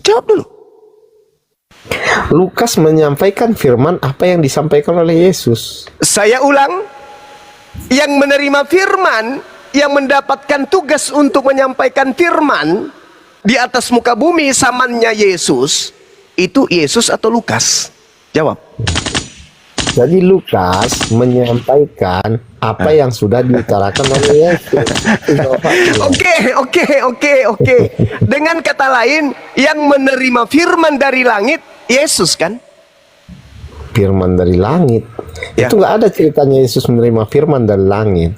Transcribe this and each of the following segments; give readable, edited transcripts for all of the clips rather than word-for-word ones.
Jawab dulu. Lukas menyampaikan firman apa yang disampaikan oleh Yesus. Saya ulang, yang menerima firman, yang mendapatkan tugas untuk menyampaikan firman di atas muka bumi zamannya Yesus, itu Yesus atau Lukas? Jawab. Jadi Lukas menyampaikan apa yang sudah diutarakan oleh Yesus. Oke. Dengan kata lain, yang menerima firman dari langit, Yesus kan? Firman dari langit. Ya. Itu nggak ada ceritanya Yesus menerima firman dari langit.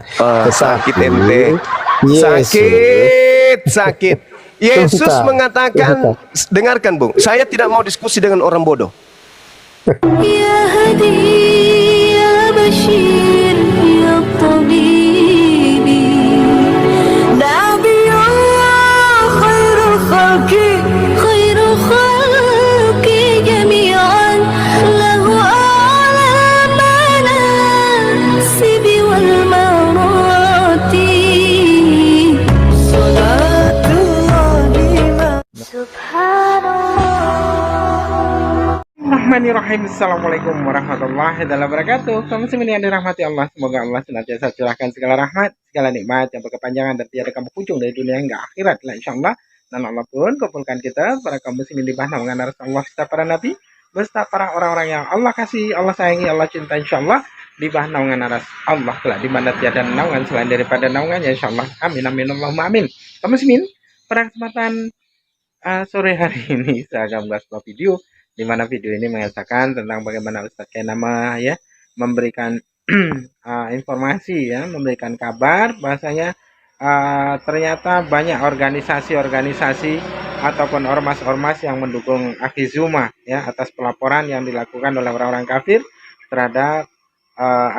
Sakit ente. Yesus, Sakit. Yesus Sebentar. mengatakan, dengarkan Bung, saya tidak mau diskusi dengan orang bodoh. يا هدي يا بشير يا طبيبي نبي الله خير الخلق جميعا له أعلى المناسب والمراتب صلاة الله سبحان الله. Bismillahirrahmanirrahim. Assalamualaikum warahmatullahi wabarakatuh. Kaum muslimin yang dirahmati Allah, semoga Allah senantiasa curahkan segala rahmat, segala nikmat yang berkepanjangan dan tiada kamu kunjung dari dunia hingga akhirat lah insyaallah. Dan Allah pun kumpulkan kita para kaum muslimin di bawah naungan arsy Allah serta para nabi beserta para orang-orang yang Allah kasih, Allah sayangi, Allah cinta insyaallah di bawah naungan arsy Allah kelak di mana tiada naungan selain daripada naungannya insyaallah. Amin amin Allahumma amin. Kaum muslimin, pada kesempatan sore hari ini saya akan membahas sebuah video di mana video ini mengisahkan tentang bagaimana Ustadz Kainama ya memberikan informasi ya, memberikan kabar bahasanya ternyata banyak organisasi-organisasi ataupun ormas-ormas yang mendukung Akhizuma ya atas pelaporan yang dilakukan oleh orang-orang kafir terhadap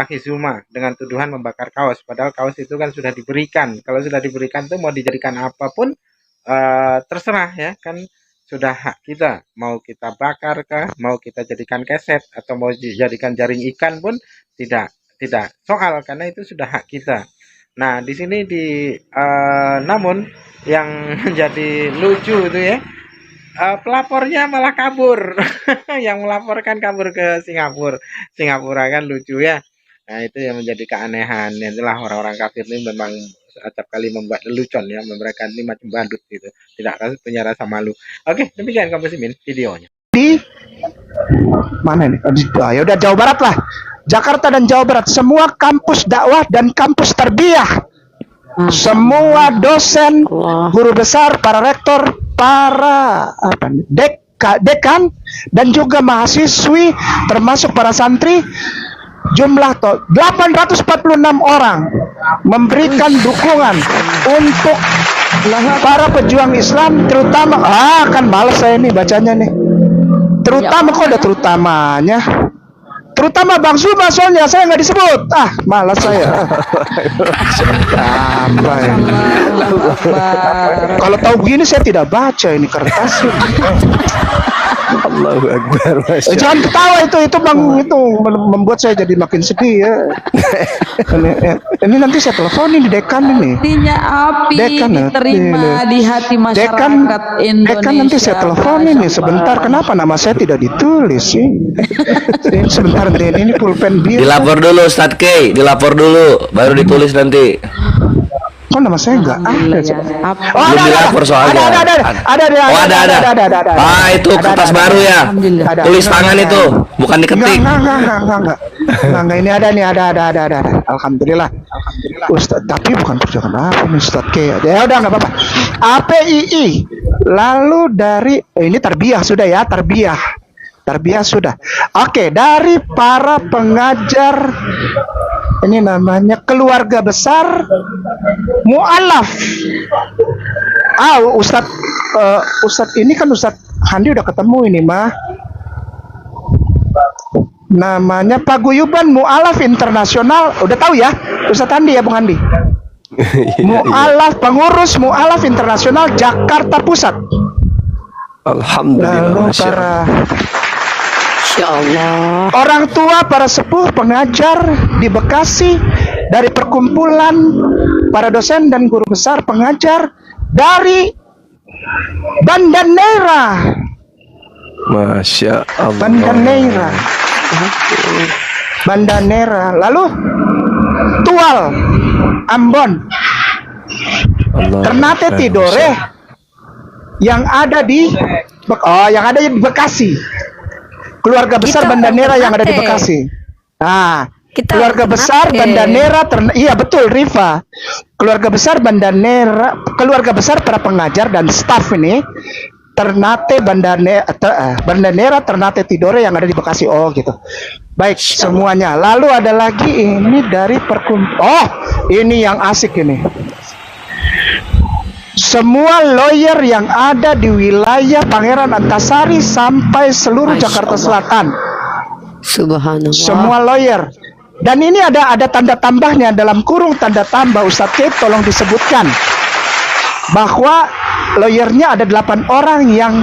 Akhizuma dengan tuduhan membakar kaos, padahal kaos itu kan sudah diberikan. Kalau sudah diberikan itu mau dijadikan apapun terserah ya, kan sudah hak kita, mau kita bakar kah, mau kita jadikan keset atau mau dijadikan jaring ikan pun tidak soal, karena itu sudah hak kita. Nah di sini namun yang menjadi lucu itu ya, pelapornya malah kabur. Yang melaporkan kabur ke Singapura kan lucu ya. Nah itu yang menjadi keanehan. Itulah orang-orang kafir ini memang acap kali membuat lelucon ya, mereka ini macam badut gitu, tidak punya rasa malu. Oke, demikian kaum muslimin videonya. Di mana nih? Ya udah Jawa Barat lah, Jakarta dan Jawa Barat, semua kampus dakwah dan kampus tarbiyah, semua dosen, guru besar, para rektor, para dekan dan juga mahasiswi termasuk para santri, jumlah 846 orang memberikan dukungan untuk para pejuang Islam, terutama kan males saya nih bacanya nih, terutama kok ada terutamanya, terutama Bang Zuma, soalnya saya nggak disebut, malas saya. Kalau tahu begini saya tidak baca ini kertas. Allahu Akbar. Jangan ketawa itu Bang, itu membuat saya jadi makin sedih ya. Ini nanti saya teleponin di dekan ini. Artinya api dekan, diterima di hati masyarakat Indonesia. Dekan nanti saya teleponin nih sebentar. Kenapa nama saya tidak ditulis sih? Sebentar ini pulpen biru. Dilapor dulu Ustadz K, dilapor dulu, baru ditulis nanti. Kok nama saya enggak ada? Belum dilapor soalnya. Ada. Itu kertas baru ya. Tulis tangan itu, bukan diketik. Enggak. Ini ada. Alhamdulillah. Ustadz, tapi bukan perjuangan apa nih Ustadz K. Ya udah enggak apa-apa. APII. Lalu dari ini tarbiyah sudah ya, tarbiyah sudah. Oke, dari para pengajar, ini namanya keluarga besar mu'alaf. Ustadz ini kan Ustadz Handi udah ketemu ini mah. Namanya Paguyuban Mu'alaf Internasional. Udah tahu ya Ustadz Handi ya Bung Handi? Mu'alaf, pengurus Mu'alaf Internasional Jakarta Pusat. Alhamdulillah. Ya Allah. Orang tua, para sepuh, pengajar di Bekasi, dari perkumpulan para dosen dan guru besar pengajar dari Banda Neira, Masya Allah. Banda Neira, Banda Neira. Lalu Tual, Ambon, Allah. Ternate Tidore, yang ada di Bekasi. Keluarga besar Kita Banda orang Neira yang ada di Ternate. Bekasi. Nah, Kita keluarga orang besar Ternate. Banda Neira, iya betul Riva. Keluarga besar Banda Neira, keluarga besar para pengajar dan staf ini Ternate Banda Neira Ternate Tidore yang ada di Bekasi. Oh gitu. Baik semuanya. Lalu ada lagi ini dari Oh, ini yang asik ini. Semua lawyer yang ada di wilayah Pangeran Antasari sampai seluruh Masya Jakarta Allah. Selatan. Subhanallah. Semua lawyer. Dan ini ada tanda tambahnya dalam kurung tanda tambah. Ustadz K tolong disebutkan bahwa lawyernya ada 8 orang yang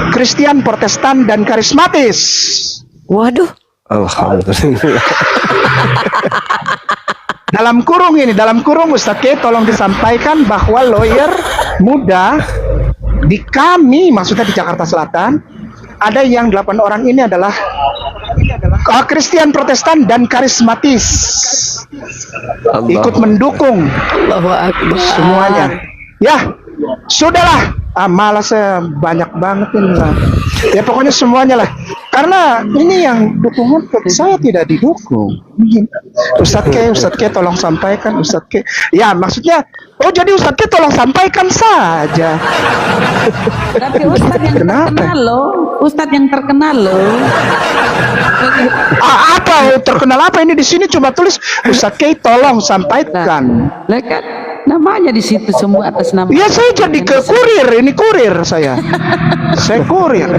Kristen, Protestan dan karismatis. Waduh. Alhamdulillah. Dalam kurung Ustadz K tolong disampaikan bahwa lawyer muda di kami, maksudnya di Jakarta Selatan, ada yang 8 orang ini adalah Kristen, Protestan dan karismatis. Ikut mendukung Allahu Akbar. semuanya. Ya, sudahlah. Malas saya banyak banget ini lah. Ya pokoknya semuanya lah. Karena ini yang dukungan saya tidak didukung. Ustadz K tolong sampaikan Ustadz K. Ya maksudnya, jadi Ustadz K tolong sampaikan saja. Tapi Ustadz yang Kenapa? terkenal loh. Ustadz yang terkenal loh. Apa terkenal apa ini di sini cuma tulis Ustadz K tolong sampaikan. Lah kan namanya di situ semua atas nama. Ya saya jadi ke kurir, ini kurir saya. Saya kurir.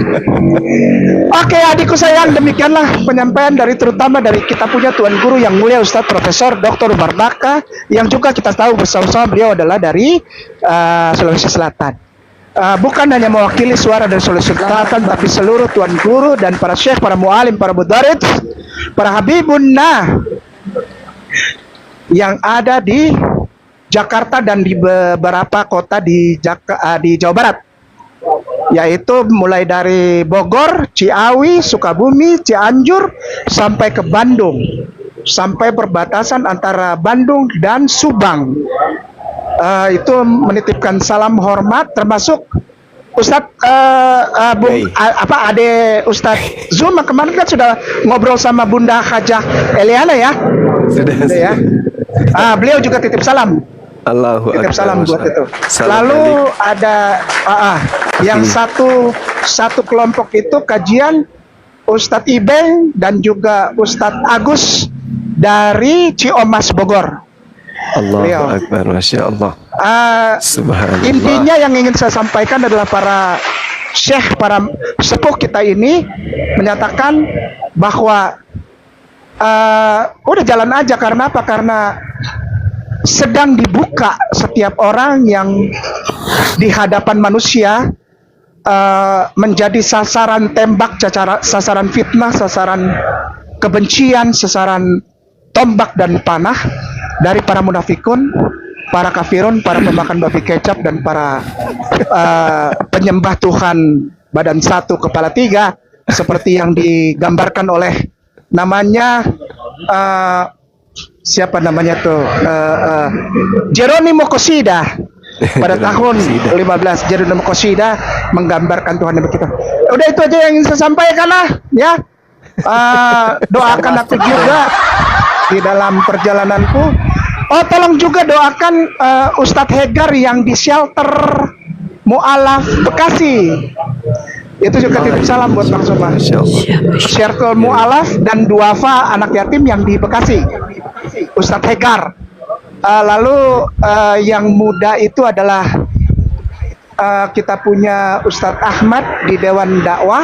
Oke adikku sayang, demikianlah penyampaian terutama dari kita punya Tuan Guru yang mulia Ustadz Profesor Dr. Bardaka, yang juga kita tahu bersama-sama beliau adalah dari Sulawesi Selatan. Bukan hanya mewakili suara dari Sulawesi Selatan, tapi seluruh Tuan Guru dan para syekh, para mualim, para mudarid, para habibunnah yang ada di Jakarta dan di beberapa kota di Jawa Barat, yaitu mulai dari Bogor, Ciawi, Sukabumi, Cianjur sampai ke Bandung, sampai perbatasan antara Bandung dan Subang. Itu menitipkan salam hormat, termasuk Ustadz Ade Ustadz Zuma kemarin kan sudah ngobrol sama Bunda Hajah Eliana ya. Sudah ya. Beliau juga titip salam. Allahu Titip Akbar. salam buat itu. Salam Lalu balik. ada yang satu kelompok itu kajian Ustadz Ibeng dan juga Ustadz Agus dari Ciomas Bogor. Allahu Beliau. Akbar, Masya Allah. Subhanallah. Intinya yang ingin saya sampaikan adalah para syekh, para sepuh kita ini menyatakan bahwa udah jalan aja. Karena apa? Karena sedang dibuka setiap orang yang di hadapan manusia menjadi sasaran tembak, sasaran fitnah, sasaran kebencian, sasaran tombak dan panah dari para munafikun, para kafirun, para pemakan babi kecap, dan para penyembah Tuhan badan satu kepala tiga, seperti yang digambarkan oleh namanya siapa namanya tuh Jeronimo Kosida pada tahun 15. Jeronimo Kosida menggambarkan Tuhan yang begitu. Udah itu aja yang ingin saya sampaikan lah ya. Doakan aku juga di dalam perjalananku. Tolong juga doakan Ustadz Hegar yang di shelter Mu'alaf Bekasi. Itu juga titip salam buat Bang Soma. Shelter Mu'alaf dan Duafa anak yatim yang di Bekasi. Ustadz Hegar. Lalu yang muda itu adalah kita punya Ustadz Ahmad di Dewan Dakwah,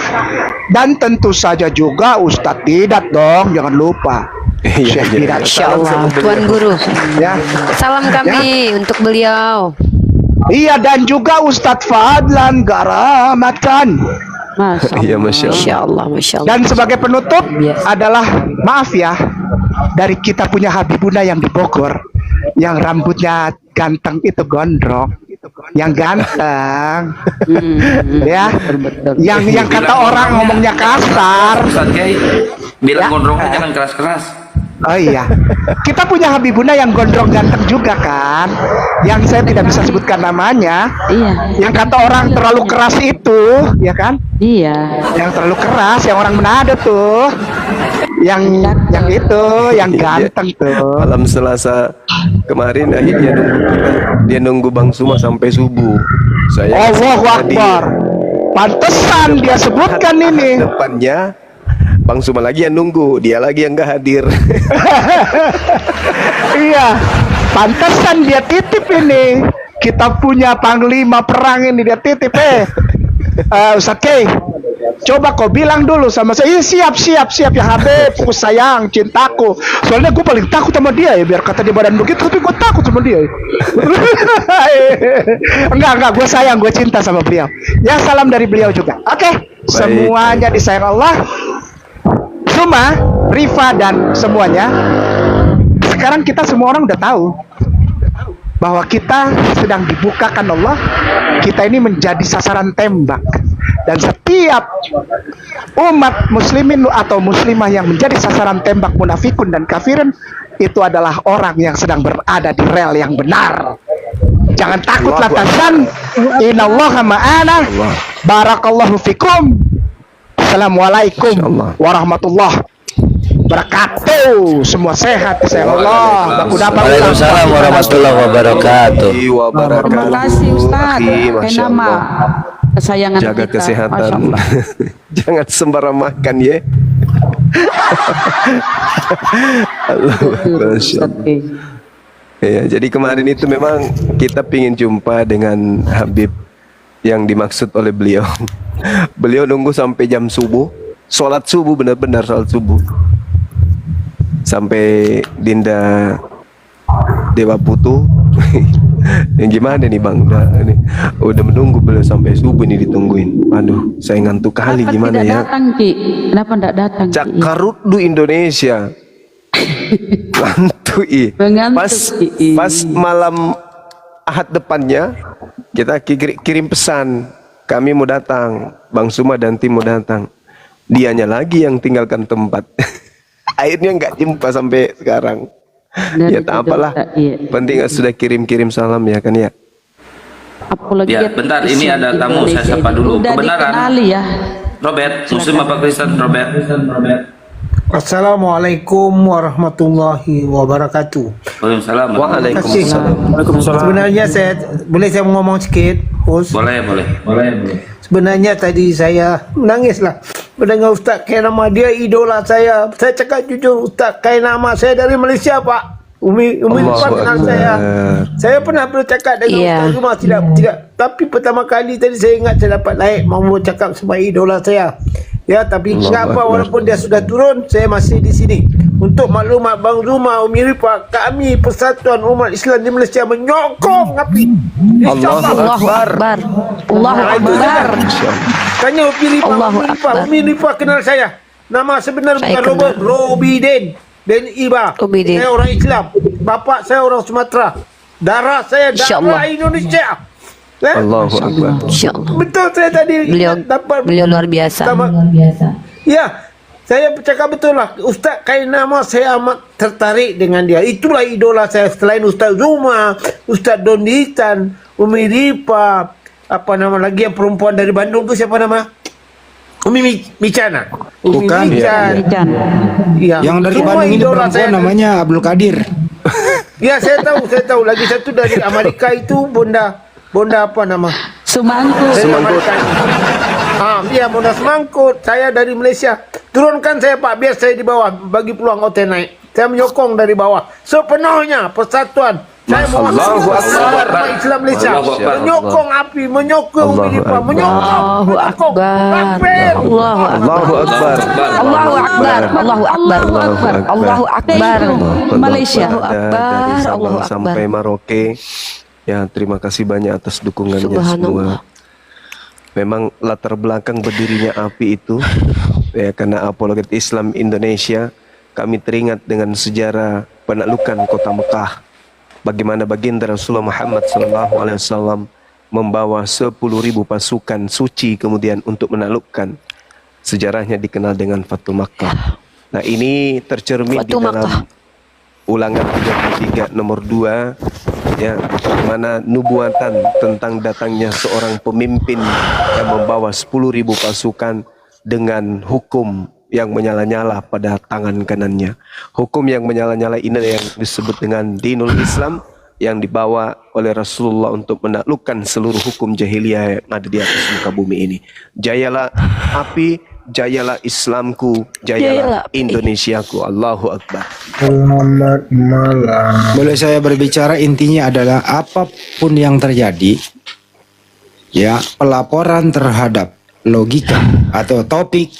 dan tentu saja juga Ustadz Didat dong, jangan lupa. Syekh Didat. Insya Allah, Tuan Guru. Ya. Salam kami untuk beliau. Iya, dan juga Ustadz Fadlan Garamatkan. Iya, Masya Allah. Masya Allah, Masya Allah. Dan sebagai penutup adalah, maaf ya, dari kita punya Habibuna yang di Bogor, yang rambutnya ganteng itu, gondrong. yang ganteng, ya, betul. yang kata orang ngomongnya kasar. Ustaz Kiai bilang Ya. gondrongnya jangan keras-keras. Oh iya, kita punya Habibuna yang gondrong ganteng juga kan, yang saya tidak bisa sebutkan namanya. Iya, Yang kata orang terlalu keras itu, ya kan? iya. Yang terlalu keras, yang orang Manado tuh, yang itu, yang ganteng tuh. Malam Selasa kemarin akhirnya dia nunggu Bang Suma sampai subuh. Saya Allahu Akbar. Pantesan dia sebutkan ini. depannya Bang Suma lagi yang nunggu, dia lagi yang nggak hadir. Iya, pantesan dia titip ini. Kita punya panglima perang ini dia titip. Ustaz Kay, coba kau bilang dulu sama saya. Iya, siap ya Habibku sayang, cintaku. Soalnya gue paling takut sama dia ya, biar kata dia badan begitu, tapi gue takut sama dia. Enggak, gue sayang, gue cinta sama beliau. Ya, salam dari beliau juga. Oke, semuanya disayang Allah. Suma, Rifa dan semuanya. Sekarang kita semua orang udah tahu bahwa kita sedang dibukakan Allah. Kita ini menjadi sasaran tembak. Dan setiap umat muslimin atau muslimah yang menjadi sasaran tembak munafikun dan kafirin, itu adalah orang yang sedang berada di rel yang benar. Jangan takutlah tasan. Innallaha ma'ana. Barakallahu fikum. Assalamualaikum warahmatullahi wabarakatuh. Semua sehat, saya Allah. Waalaikumsalam warahmatullahi wabarakatuh. Terima kasih Ustaz. Kayak nama kesayangan Jaga kita. Masya kesehatan. Allah. Jangan sembarang makan ya. Allah, Masya Ustaz Allah. Kiai. Ya, jadi kemarin itu memang kita pingin jumpa dengan Habib yang dimaksud oleh beliau. Beliau nunggu sampai jam subuh, sholat subuh, benar-benar sholat subuh, sampai Dinda Dewa Putu. Yang gimana nih Bang? Udah menunggu beliau sampai subuh ini ditungguin. Aduh, saya ngantuk kali. Kenapa Gimana tidak ya? datang, Ki? Kenapa tidak datang, Ki? Cakarutdu Indonesia. Ngantuk Mengantuk, Ki. Pas malam Ahad depannya kita kirim pesan, kami mau datang, Bang Suma dan tim mau datang. Dianya lagi yang tinggalkan tempat. Akhirnya nggak jumpa sampai sekarang. Ya tak apalah. Iya. Penting sudah kirim-kirim salam ya kan ya. Apalagi Ya, bentar, ini ada tamu, saya sapa dulu. Udah Kebenaran. dikenali ya. Robert, Muslim apa Kristen, Robert? Assalamualaikum warahmatullahi wabarakatuh. Waalaikumsalam. Waalaikumsalam. Sebenarnya saya ngomong sedikit, Us. Boleh. Sebenarnya tadi saya menangislah mendengar Ustaz Kainama, dia idola saya. Saya cakap jujur, Ustaz Kainama saya dari Malaysia, Pak. Umi Rifat kenal saya. Saya pernah bercakap dengan Ustaz Zuma, tidak. Tapi pertama kali tadi saya ingat saya dapat naik mau bercakap sama idola saya. Ya, tapi kenapa walaupun dia sudah turun, saya masih di sini. Untuk maklumat Bang Zuma, Umi Rifat, kami Persatuan Umat Islam di Malaysia menyokong api. Allahu Akbar. Allahu Akbar. Tanya Umi Rifat kenal saya. Nama sebenar Saya bukan kenal. Robert, Robiden Iba. Robiden. Saya orang Islam. Bapak saya orang Sumatera. Darah saya InsyaAllah. darah Indonesia. Allahu Akbar. Insyaallah. Betul, saya tadi Beliau luar biasa. Ya, saya bercakap betul lah. Ustaz Kainama saya amat tertarik dengan dia. Itulah idola saya selain Ustaz Zuma, Ustaz Donditan, Umi Ripa, apa nama lagi yang perempuan dari Bandung tu siapa nama? Umi Micana. Umi Bukan. Mican. Ican. Ya. Yang dari Semua Bandung ini idola perempuan saya. namanya Abdul Qadir. Ya, saya tahu. Lagi satu dari Amerika itu Bonda apa nama? Semangkut. Iya, Bonda Semangkut. Saya dari Malaysia. Turunkan saya Pak, biar saya di bawah. Bagi peluang OT naik. Saya menyokong dari bawah. Sepenuhnya persatuan. Saya mau Allahu Akbar. Islam Malaysia. Allahu Akbar. Menyokong api, menyokong Allahu Umi Rifa, Akbar. menyokong. Allahu Akbar. Takbir. Allahu Akbar. Allahu Akbar. Allahu Akbar. Allahu Akbar. Allahu Akbar. Malaysia. Allahu Akbar. Dari Sabang Allahu Akbar. sampai Merauke. Ya, terima kasih banyak atas dukungannya Subhanallah. semua. Memang latar belakang berdirinya API itu ya karena Apologet Islam Indonesia, kami teringat dengan sejarah penaklukan kota Mekah. Bagaimana baginda Rasulullah Muhammad SAW membawa 10.000 pasukan suci kemudian untuk menaklukkan. Sejarahnya dikenal dengan Fathul Makkah. Nah, ini tercermin di dalam Ulangan 33 nomor 2, ya, di mana nubuatan tentang datangnya seorang pemimpin yang membawa 10.000 pasukan dengan hukum yang menyala-nyala pada tangan kanannya. Hukum yang menyala-nyala ini yang disebut dengan Dinul Islam, yang dibawa oleh Rasulullah untuk menaklukkan seluruh hukum jahiliyah yang ada di atas muka bumi ini. Jayalah api, jayalah Islamku, jayalah Indonesiaku. Allahu Akbar. Selamat malam. Boleh saya berbicara? Intinya adalah apapun yang terjadi, ya, pelaporan terhadap logika atau topik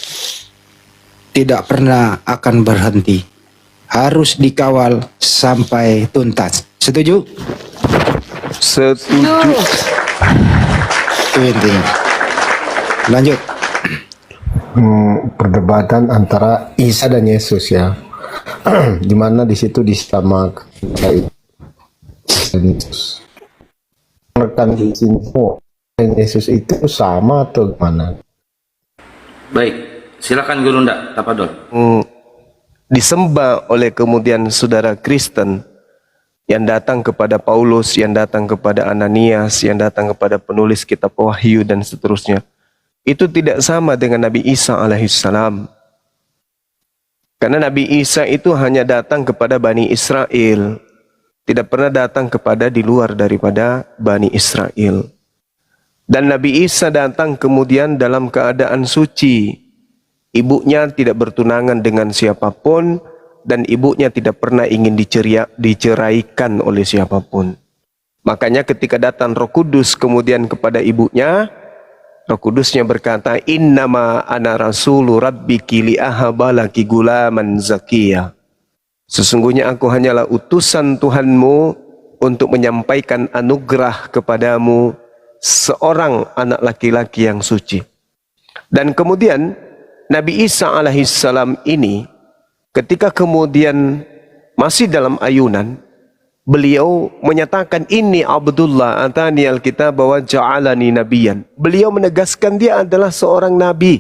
tidak pernah akan berhenti, harus dikawal sampai tuntas. Setuju? Setuju. Itu intinya. Lanjut. Perdebatan antara Isa dan Yesus, ya. Di mana di situ disamakan Yesus. Rekan di sini, Yesus itu sama atau gimana? Baik, silakan Guru Nda, tafadhol. Disembah oleh kemudian saudara Kristen yang datang kepada Paulus, yang datang kepada Ananias, yang datang kepada penulis kitab Wahyu dan seterusnya. Itu tidak sama dengan Nabi Isa alaihissalam. Karena Nabi Isa itu hanya datang kepada Bani Israel, tidak pernah datang kepada di luar daripada Bani Israel. Dan Nabi Isa datang kemudian dalam keadaan suci. Ibunya tidak bertunangan dengan siapapun, dan ibunya tidak pernah ingin diceraikan oleh siapapun. Makanya ketika datang Roh Kudus kemudian kepada ibunya, Roh Kudusnya berkata, Innama ana rasulu rabbiki li'ahabalaki gulaman zakiyah. Sesungguhnya aku hanyalah utusan Tuhanmu untuk menyampaikan anugerah kepadamu seorang anak laki-laki yang suci. Dan kemudian Nabi Isa alaihissalam ini ketika kemudian masih dalam ayunan, beliau menyatakan ini Abdullah atani alkitab wa ja'alani nabiyan. Beliau menegaskan dia adalah seorang nabi.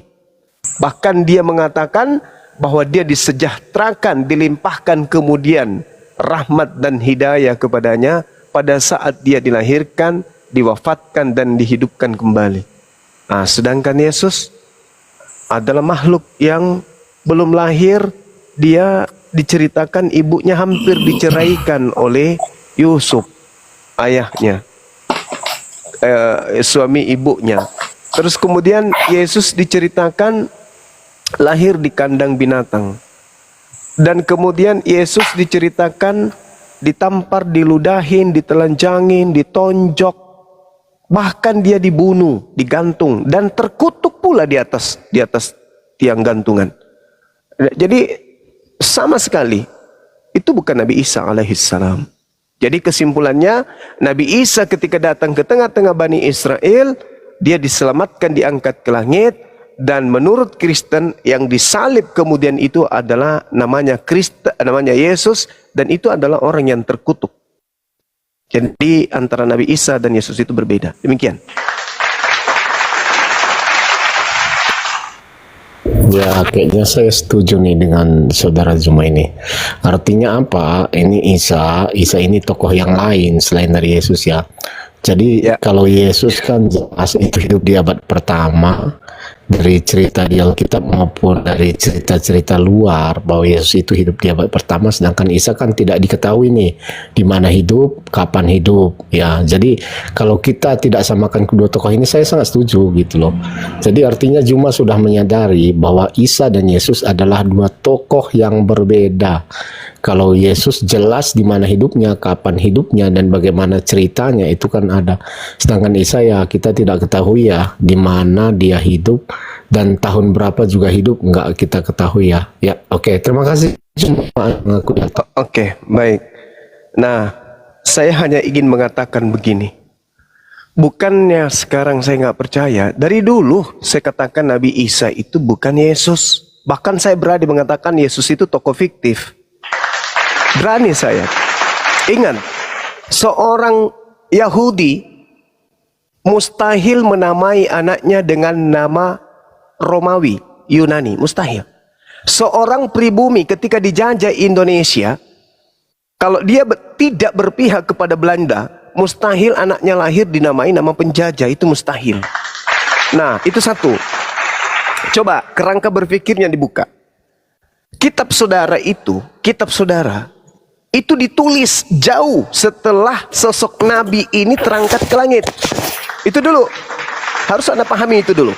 Bahkan dia mengatakan bahwa dia disejahterakan, dilimpahkan kemudian rahmat dan hidayah kepadanya pada saat dia dilahirkan, diwafatkan dan dihidupkan kembali. Nah, sedangkan Yesus adalah makhluk yang belum lahir, dia diceritakan ibunya hampir diceraikan oleh Yusuf, ayahnya, suami ibunya. Terus kemudian Yesus diceritakan lahir di kandang binatang. Dan kemudian Yesus diceritakan ditampar, diludahin, ditelanjangin, ditonjok. Bahkan dia dibunuh, digantung, dan terkutuk pula di atas tiang gantungan. Jadi sama sekali itu bukan Nabi Isa alaihissalam. Jadi kesimpulannya, Nabi Isa ketika datang ke tengah-tengah Bani Israel, dia diselamatkan, diangkat ke langit. Dan menurut Kristen yang disalib kemudian itu adalah namanya Yesus, dan itu adalah orang yang terkutuk. Jadi antara Nabi Isa dan Yesus itu berbeda. Demikian. Ya, kayaknya saya setuju nih dengan saudara Zuma ini. Artinya apa? Ini Isa ini tokoh yang lain selain dari Yesus, ya. Jadi kalau Yesus kan jelas itu hidup di abad pertama, dari cerita di Alkitab maupun dari cerita-cerita luar bahwa Yesus itu hidup di abad pertama, sedangkan Isa kan tidak diketahui nih di mana hidup, kapan hidup, ya. Jadi kalau kita tidak samakan kedua tokoh ini, saya sangat setuju gitu loh. Jadi artinya Juma sudah menyadari bahwa Isa dan Yesus adalah dua tokoh yang berbeda. Kalau Yesus jelas di mana hidupnya, kapan hidupnya, dan bagaimana ceritanya itu kan ada. Sedangkan Isa ya kita tidak ketahui ya di mana dia hidup dan tahun berapa juga hidup, nggak kita ketahui ya. Ya, oke, terima kasih. Oke, baik. Nah, saya hanya ingin mengatakan begini. Bukannya sekarang saya nggak percaya. Dari dulu saya katakan Nabi Isa itu bukan Yesus. Bahkan saya berani mengatakan Yesus itu tokoh fiktif. Berani saya. Ingat, seorang Yahudi mustahil menamai anaknya dengan nama Romawi, Yunani, mustahil. Seorang pribumi ketika dijajah Indonesia, kalau dia tidak berpihak kepada Belanda, mustahil anaknya lahir dinamai nama penjajah, itu mustahil. Nah, itu satu. Coba kerangka berpikirnya dibuka. Kitab saudara itu ditulis jauh setelah sosok Nabi ini terangkat ke langit. Itu dulu. Harus Anda pahami itu dulu.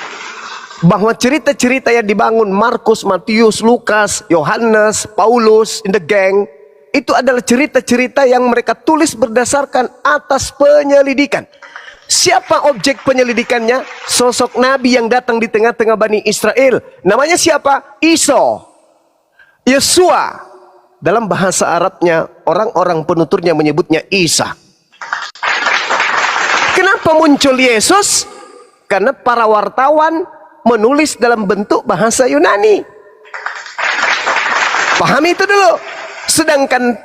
Bahwa cerita-cerita yang dibangun Markus, Matius, Lukas, Yohanes, Paulus, in the gang, itu adalah cerita-cerita yang mereka tulis berdasarkan atas penyelidikan. Siapa objek penyelidikannya? Sosok Nabi yang datang di tengah-tengah Bani Israel. Namanya siapa? Isa. Yesua. Dalam bahasa Arabnya, orang-orang penuturnya menyebutnya Isa. Kenapa muncul Yesus? Karena para wartawan menulis dalam bentuk bahasa Yunani. Pahami itu dulu. Sedangkan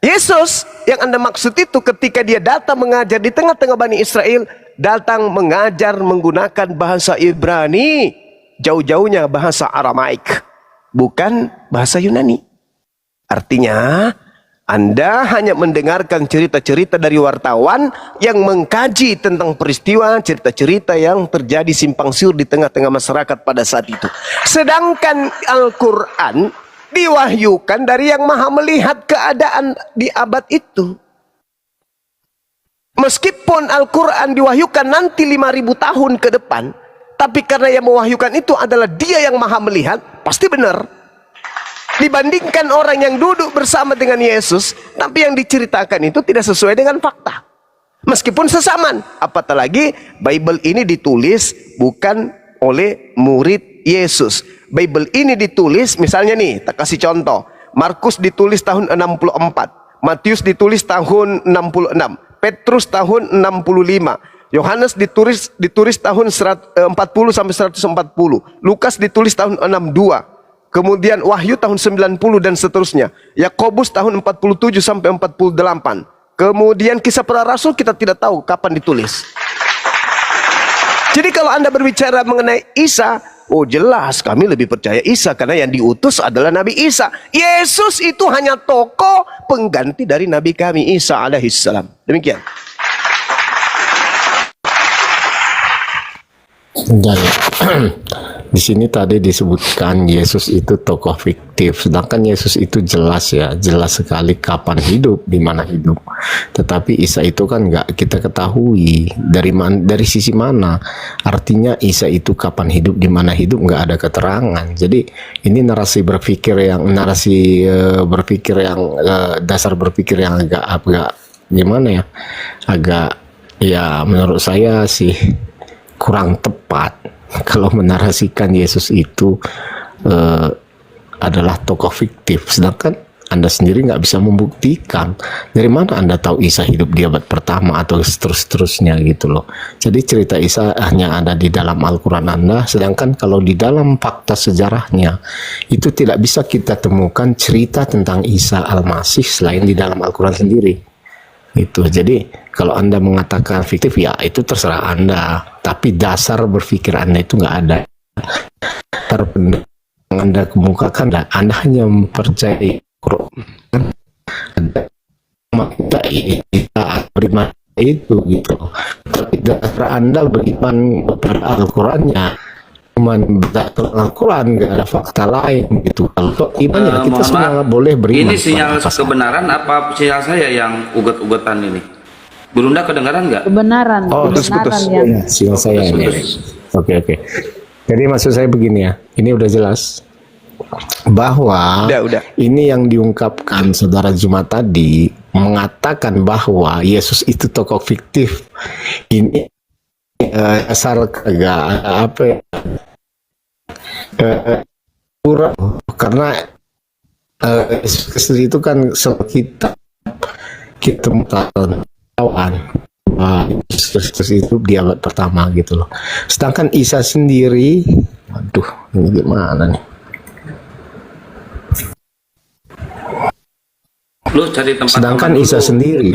Yesus yang Anda maksud itu ketika dia datang mengajar di tengah-tengah Bani Israel, datang mengajar menggunakan bahasa Ibrani, jauh-jauhnya bahasa Aramaik, bukan bahasa Yunani. Artinya Anda hanya mendengarkan cerita-cerita dari wartawan yang mengkaji tentang peristiwa, cerita-cerita yang terjadi simpang siur di tengah-tengah masyarakat pada saat itu. Sedangkan Al-Quran diwahyukan dari yang maha melihat keadaan di abad itu. Meskipun Al-Quran diwahyukan nanti 5.000 tahun ke depan, tapi karena yang mewahyukan itu adalah dia yang maha melihat, pasti benar. Dibandingkan orang yang duduk bersama dengan Yesus, tapi yang diceritakan itu tidak sesuai dengan fakta. Meskipun sesamaan, apatah lagi Bible ini ditulis bukan oleh murid Yesus. Bible ini ditulis, misalnya nih, tak kasih contoh. Markus ditulis tahun 64, Matius ditulis tahun 66, Petrus tahun 65, Yohanes ditulis tahun 40 sampai 140, Lukas ditulis tahun 62, kemudian Wahyu tahun 90 dan seterusnya, Yakobus tahun 47 sampai 48, kemudian Kisah Para Rasul kita tidak tahu kapan ditulis. Jadi kalau Anda berbicara mengenai Isa, oh jelas kami lebih percaya Isa karena yang diutus adalah Nabi Isa. Yesus itu hanya tokoh pengganti dari Nabi kami Isa alaihissalam. Demikian. Dan di sini tadi disebutkan Yesus itu tokoh fiktif, sedangkan Yesus itu jelas ya, jelas sekali kapan hidup, di mana hidup. Tetapi Isa itu kan nggak kita ketahui dari sisi mana. Artinya Isa itu kapan hidup, di mana hidup, nggak ada keterangan. Jadi ini narasi berpikir yang dasar berpikir yang agak gimana ya, agak ya menurut saya sih kurang tepat kalau menarasikan Yesus itu adalah tokoh fiktif, sedangkan Anda sendiri nggak bisa membuktikan. Dari mana Anda tahu Isa hidup di abad pertama atau seterusnya gitu loh. Jadi cerita Isa hanya ada di dalam Al-Quran Anda, sedangkan kalau di dalam fakta sejarahnya itu tidak bisa kita temukan cerita tentang Isa Al-Masih selain di dalam Al-Quran sendiri. Itu jadi kalau Anda mengatakan fiktif ya itu terserah Anda, tapi dasar berpikir Anda itu nggak ada. Yang Anda kemukakan Anda hanya mempercayai Quran, kita beriman itu gitu. Tapi dasar Anda beriman pada Al-Qurannya cuman Al-Quran, nggak ada fakta lain gitu. Kalau imannya kita semua boleh beriman. Ini sinyal kebenaran apa sinyal saya yang ugat-ugatan ini? Burunda kedengaran nggak? Kebenaran. Oh, kebenaran putus. ya. Sinyal saya ini. Oke. Jadi maksud saya begini ya, ini udah jelas bahwa Udah. ini yang diungkapkan saudara Jumat tadi mengatakan bahwa Yesus itu tokoh fiktif. Ini asal agak apa ya, kurang karena Yesus itu kan kita mengetahuan Yesus itu di abad pertama gitu loh. Sedangkan Isa sendiri, waduh ini gimana nih? Lu cari tempat Sedangkan Isa sendiri,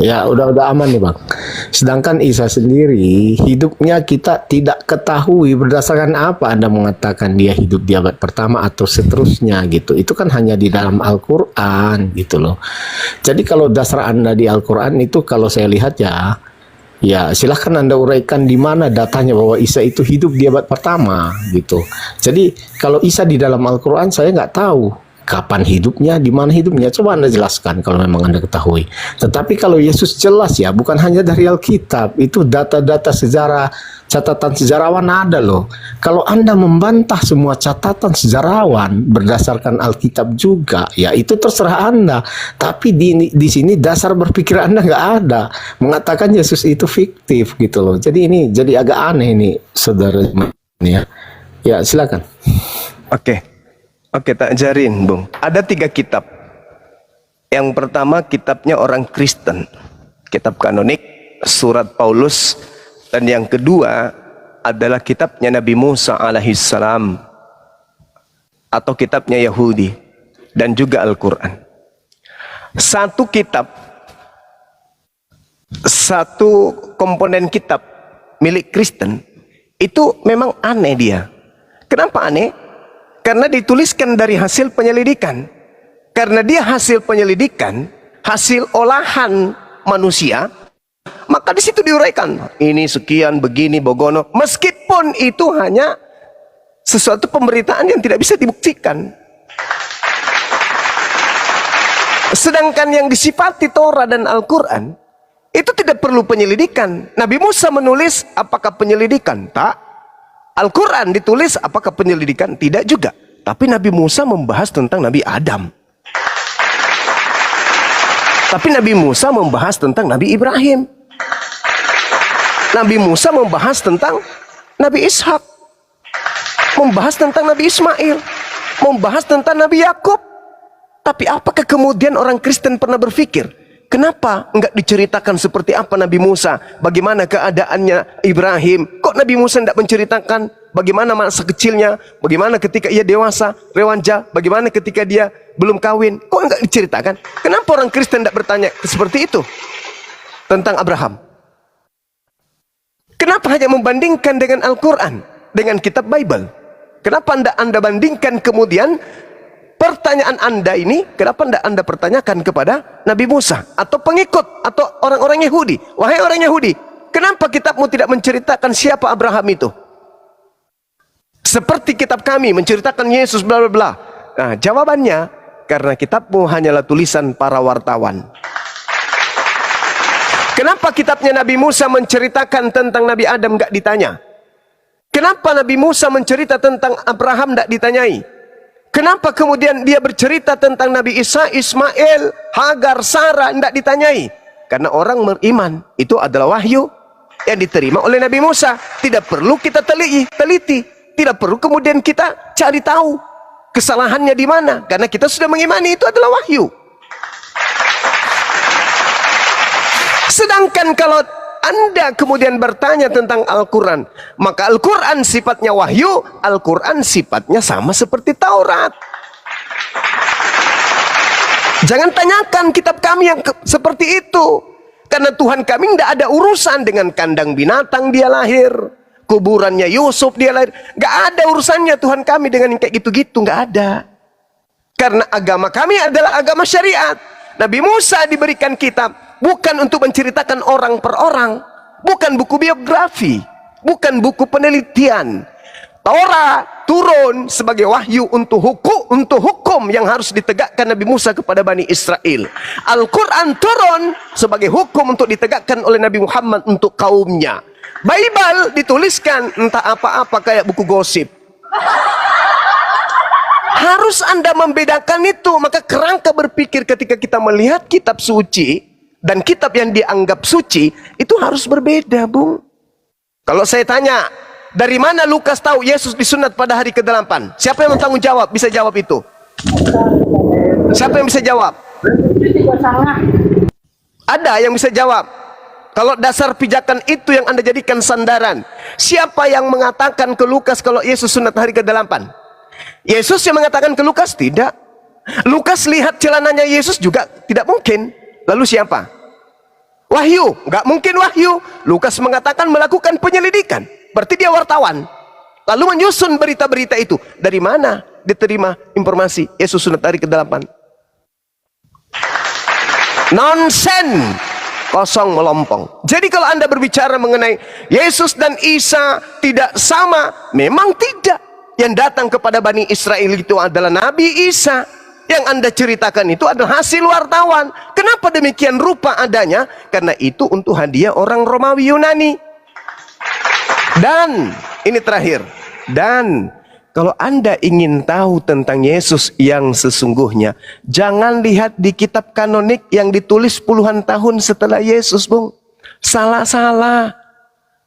Ya, udah aman nih Bang. Sedangkan Isa sendiri hidupnya kita tidak ketahui berdasarkan apa Anda mengatakan dia hidup di abad pertama atau seterusnya gitu. Itu kan hanya di dalam Al-Qur'an gitu loh. Jadi kalau dasar Anda di Al-Qur'an itu kalau saya lihat ya silahkan Anda uraikan di mana datanya bahwa Isa itu hidup di abad pertama gitu. Jadi kalau Isa di dalam Al-Qur'an saya nggak tahu kapan hidupnya, di mana hidupnya, coba Anda jelaskan kalau memang Anda ketahui. Tetapi kalau Yesus jelas ya, bukan hanya dari Alkitab, itu data-data sejarah, catatan sejarawan ada loh. Kalau Anda membantah semua catatan sejarawan berdasarkan Alkitab juga, ya itu terserah Anda. Tapi di sini dasar berpikir Anda nggak ada, mengatakan Yesus itu fiktif gitu loh. Jadi ini jadi agak aneh ini, saudara ya. Ya silakan. Oke, tak ajarin, Bung. Ada 3 kitab. Yang pertama kitabnya orang Kristen, kitab kanonik, surat Paulus, dan yang kedua adalah kitabnya Nabi Musa alaihissalam atau kitabnya Yahudi dan juga Al-Quran. Satu kitab, satu komponen kitab milik Kristen itu memang aneh dia. Kenapa aneh? Karena dituliskan dari hasil penyelidikan. Karena dia hasil penyelidikan, hasil olahan manusia, maka di situ diuraikan ini sekian begini bogono, meskipun itu hanya sesuatu pemberitaan yang tidak bisa dibuktikan. Sedangkan yang disifati Torah dan Al-Quran itu tidak perlu penyelidikan. Nabi Musa menulis, apakah penyelidikan? Tak. Al-Quran ditulis, apakah penyelidikan? Tidak juga. Tapi Nabi Musa membahas tentang Nabi Adam. Tapi Nabi Musa membahas tentang Nabi Ibrahim. Nabi Musa membahas tentang Nabi Ishak. Membahas tentang Nabi Ismail. Membahas tentang Nabi Yakub. Tapi apakah kemudian orang Kristen pernah berpikir, kenapa enggak diceritakan seperti apa Nabi Musa? Bagaimana keadaannya Ibrahim? Kok Nabi Musa tidak menceritakan bagaimana masa kecilnya? Bagaimana ketika ia dewasa, rewanja? Bagaimana ketika dia belum kawin? Kok enggak diceritakan? Kenapa orang Kristen tidak bertanya seperti itu tentang Abraham? Kenapa hanya membandingkan dengan Al-Quran, dengan kitab Bible? Kenapa Anda bandingkan kemudian pertanyaan Anda ini, kenapa Anda pertanyakan kepada Nabi Musa atau pengikut atau orang-orang Yahudi? Wahai orang Yahudi, kenapa kitabmu tidak menceritakan siapa Abraham itu? Seperti kitab kami menceritakan Yesus bla bla bla. Nah, jawabannya karena kitabmu hanyalah tulisan para wartawan. Kenapa kitabnya Nabi Musa menceritakan tentang Nabi Adam enggak ditanya? Kenapa Nabi Musa mencerita tentang Abraham enggak ditanyai? Kenapa kemudian dia bercerita tentang Nabi Isa, Ismail, Hagar, Sarah tidak ditanyai? Karena orang beriman itu adalah wahyu yang diterima oleh Nabi Musa. Tidak perlu kita teliti, tidak perlu kemudian kita cari tahu kesalahannya di mana, karena kita sudah mengimani itu adalah wahyu. Sedangkan kalau Anda kemudian bertanya tentang Al-Quran, maka Al-Quran sifatnya wahyu, Al-Quran sifatnya sama seperti Taurat. Jangan tanyakan kitab kami yang seperti itu, karena Tuhan kami tidak ada urusan dengan kandang binatang dia lahir, kuburannya Yusuf dia lahir. Gak ada urusannya Tuhan kami dengan yang kayak gitu-gitu, gak ada. Karena agama kami adalah agama syariat. Nabi Musa diberikan kitab bukan untuk menceritakan orang per orang, bukan buku biografi, bukan buku penelitian. Taurat turun sebagai wahyu untuk hukum yang harus ditegakkan Nabi Musa kepada Bani Israel. Al-Quran turun sebagai hukum untuk ditegakkan oleh Nabi Muhammad untuk kaumnya. Bible dituliskan entah apa-apa kayak buku gosip. Harus Anda membedakan itu. Maka kerangka berpikir ketika kita melihat kitab suci dan kitab yang dianggap suci itu harus berbeda, Bung. Kalau saya tanya, dari mana Lukas tahu Yesus disunat pada hari ke-8? Siapa yang bertanggung jawab? Bisa jawab itu? Siapa yang bisa jawab? Ada yang bisa jawab. Kalau dasar pijakan itu yang Anda jadikan sandaran, siapa yang mengatakan ke Lukas kalau Yesus sunat hari ke-8? Yesus yang mengatakan ke Lukas? Tidak. Lukas lihat celananya Yesus juga tidak mungkin. Lalu siapa? Wahyu, nggak mungkin wahyu. Lukas mengatakan melakukan penyelidikan. Berarti dia wartawan. Lalu menyusun berita-berita itu. Dari mana diterima informasi Yesus sunat hari ke-8? Nonsen, kosong melompong. Jadi kalau Anda berbicara mengenai Yesus dan Isa tidak sama, memang tidak. Yang datang kepada Bani Israel itu adalah Nabi Isa. Yang Anda ceritakan itu adalah hasil wartawan. Kenapa demikian rupa adanya? Karena itu untuk hadiah orang Romawi Yunani. Dan ini terakhir. Dan kalau Anda ingin tahu tentang Yesus yang sesungguhnya, jangan lihat di kitab kanonik yang ditulis puluhan tahun setelah Yesus, Bung. Salah-salah.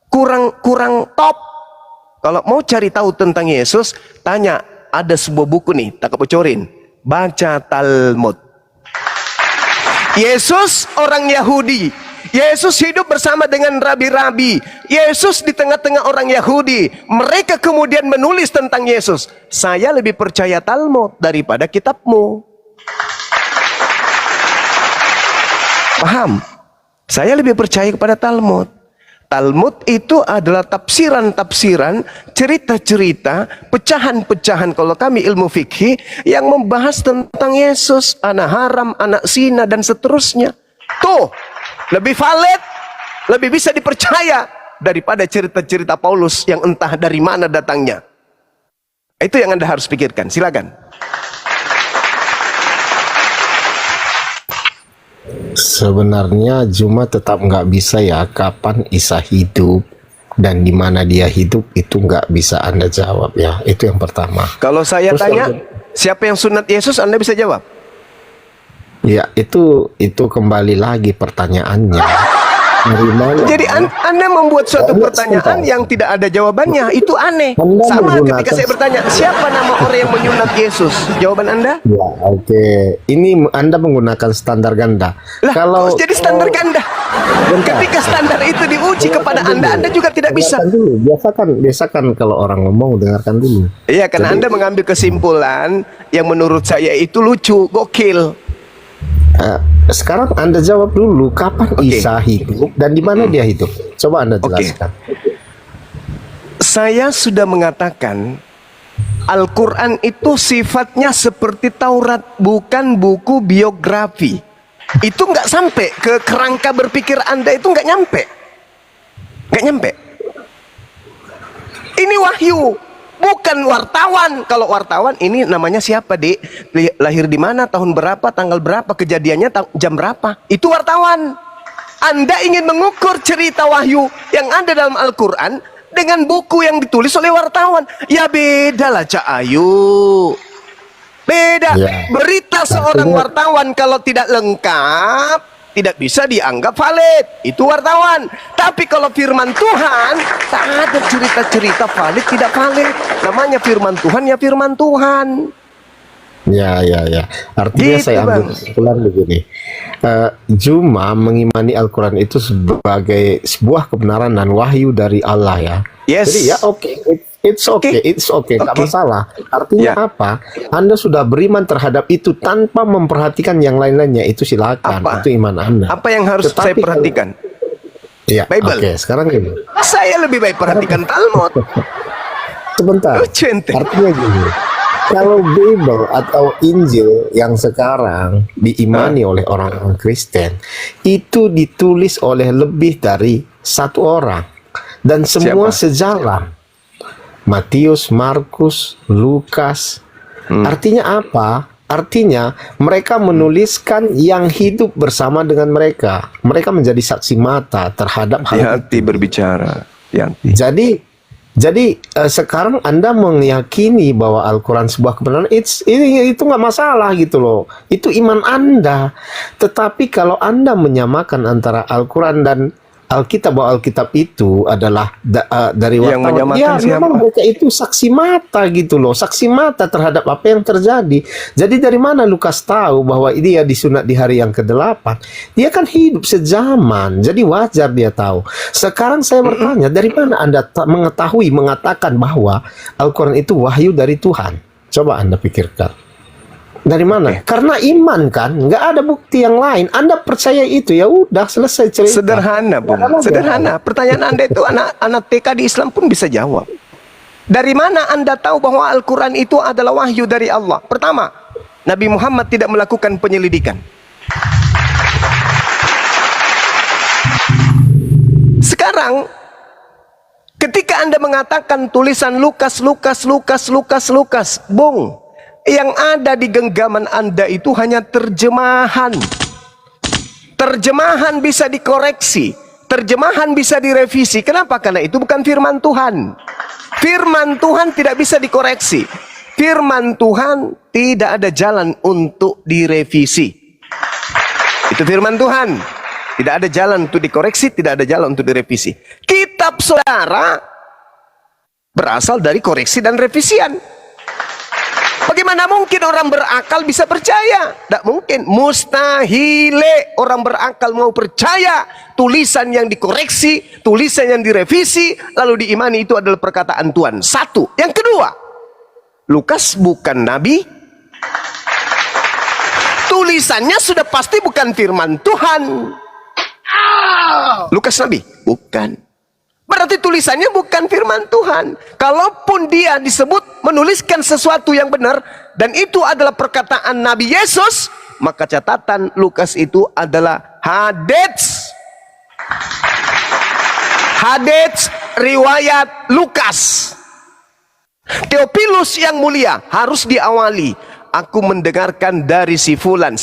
Kurang top. Kalau mau cari tahu tentang Yesus, tanya, ada sebuah buku nih, tak bocorin. Baca Talmud. Yesus orang Yahudi. Yesus hidup bersama dengan rabi-rabi. Yesus di tengah-tengah orang Yahudi. Mereka kemudian menulis tentang Yesus. Saya lebih percaya Talmud daripada kitabmu. Paham? Saya lebih percaya kepada Talmud. Talmud itu adalah tafsiran-tafsiran, cerita-cerita, pecahan-pecahan kalau kami ilmu fikih yang membahas tentang Yesus, anak haram, anak zina dan seterusnya. Tuh, lebih valid, lebih bisa dipercaya daripada cerita-cerita Paulus yang entah dari mana datangnya. Itu yang Anda harus pikirkan. Silakan. Sebenarnya Juma tetap nggak bisa ya kapan Isa hidup dan di mana dia hidup itu nggak bisa Anda jawab ya. Itu yang pertama. Kalau saya tanya siapa yang sunat Yesus, Anda bisa jawab? Ya itu kembali lagi pertanyaannya. Dari mana? Jadi Anda membuat suatu pertanyaan yang tidak ada jawabannya. Itu aneh. Sama ketika saya bertanya, siapa nama orang yang menyunat Yesus? Jawaban Anda? Ya, oke. Ini Anda menggunakan standar ganda. Lah, kok jadi standar ganda? Ketika standar itu diuji kepada Anda juga tidak bisa. Biasakan kalau orang ngomong, dengarkan dulu. Iya, karena Anda mengambil kesimpulan yang menurut saya itu lucu, gokil. Sekarang Anda jawab dulu, kapan Isa hidup dan di mana dia hidup? Coba Anda jelaskan. Saya sudah mengatakan Al-Quran itu sifatnya seperti Taurat, bukan buku biografi. Itu nggak sampai ke kerangka berpikir Anda, itu nggak nyampe. Nggak nyampe. Ini wahyu, bukan wartawan. Kalau wartawan ini namanya siapa, Dik? Lahir di mana, tahun berapa, tanggal berapa, kejadiannya jam berapa. Itu wartawan. Anda ingin mengukur cerita wahyu yang ada dalam Al-Quran dengan buku yang ditulis oleh wartawan. Ya beda lah, Cak Ayu. Beda. Ya. Berita seorang wartawan kalau tidak lengkap, tidak bisa dianggap valid. Itu wartawan. Tapi kalau firman Tuhan, tak ada cerita-cerita valid tidak valid. Namanya firman Tuhan ya firman Tuhan. Ya. Artinya gitu, saya ambil kesimpulan begini. Juma mengimani Al-Quran itu sebagai sebuah kebenaran dan wahyu dari Allah ya. Yes. Jadi ya it's okay, nggak masalah. Artinya apa? Anda sudah beriman terhadap itu tanpa memperhatikan yang lain-lainnya, itu silakan. Itu iman Anda. Apa yang harus saya perhatikan? Iya. Bible. Oke, sekarang gini. Saya lebih baik perhatikan Talmud. Sebentar. Artinya gini. Kalau Bible atau Injil yang sekarang diimani oleh orang-orang Kristen, itu ditulis oleh lebih dari satu orang dan semua sejalan. Matius, Markus, Lukas. Artinya apa? Artinya mereka menuliskan yang hidup bersama dengan mereka. Mereka menjadi saksi mata terhadap hal itu. Berbicara. Jadi sekarang Anda meyakini bahwa Al-Quran sebuah kebenaran, itu nggak masalah gitu loh. Itu iman Anda. Tetapi kalau Anda menyamakan antara Al-Quran dan Alkitab, bahwa Alkitab itu adalah dari wartawan, ya memang mereka itu saksi mata gitu loh, saksi mata terhadap apa yang terjadi. Jadi dari mana Lukas tahu bahwa dia disunat di hari yang ke-8? Dia kan hidup sejaman, jadi wajar dia tahu. Sekarang saya bertanya, dari mana Anda mengatakan bahwa Al-Quran itu wahyu dari Tuhan? Coba Anda pikirkan. Dari mana? Karena iman kan, nggak ada bukti yang lain. Anda percaya itu, ya udah selesai cerita. Sederhana, Bung. Sederhana. Pertanyaan Anda itu anak TK di Islam pun bisa jawab. Dari mana Anda tahu bahwa Al-Quran itu adalah wahyu dari Allah? Pertama, Nabi Muhammad tidak melakukan penyelidikan. Sekarang, ketika Anda mengatakan tulisan Lukas, Bung, yang ada di genggaman Anda itu hanya terjemahan. Terjemahan bisa dikoreksi, terjemahan bisa direvisi. Kenapa? Karena itu bukan firman Tuhan. Firman Tuhan tidak bisa dikoreksi. Firman Tuhan tidak ada jalan untuk direvisi. Itu firman Tuhan. Tidak ada jalan untuk dikoreksi, tidak ada jalan untuk direvisi. Kitab saudara berasal dari koreksi dan revisian. Bagaimana mungkin orang berakal bisa percaya? Tidak mungkin. Mustahile orang berakal mau percaya tulisan yang dikoreksi, tulisan yang direvisi, lalu diimani itu adalah perkataan Tuhan. Satu. Yang kedua, Lukas bukan nabi. Tulisannya sudah pasti bukan firman Tuhan. Lukas nabi? Bukan. Berarti tulisannya bukan firman Tuhan. Kalaupun dia disebut menuliskan sesuatu yang benar, dan itu adalah perkataan Nabi Yesus, maka catatan Lukas itu adalah hadits. Hadits riwayat Lukas. Theophilus yang mulia harus diawali. Aku mendengarkan dari si Fulan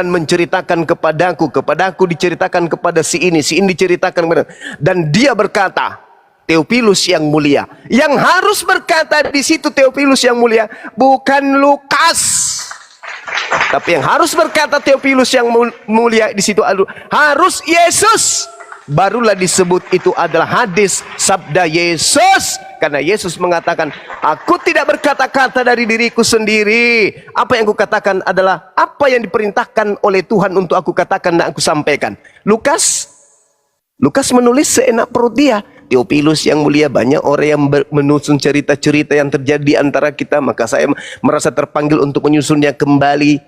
menceritakan kepadaku diceritakan kepada si ini diceritakan kepada, dan dia berkata, Theophilus yang mulia. Yang harus berkata di situ Theophilus yang mulia bukan Lukas, tapi yang harus berkata Theophilus yang mulia di situ harus Yesus. Barulah disebut itu adalah hadis sabda Yesus. Karena Yesus mengatakan, aku tidak berkata-kata dari diriku sendiri. Apa yang aku katakan adalah apa yang diperintahkan oleh Tuhan untuk aku katakan dan aku sampaikan. Lukas menulis seenak perut dia. Theophilus yang mulia, banyak orang yang menyusun cerita-cerita yang terjadi di antara kita, maka saya merasa terpanggil untuk menyusunnya kembali.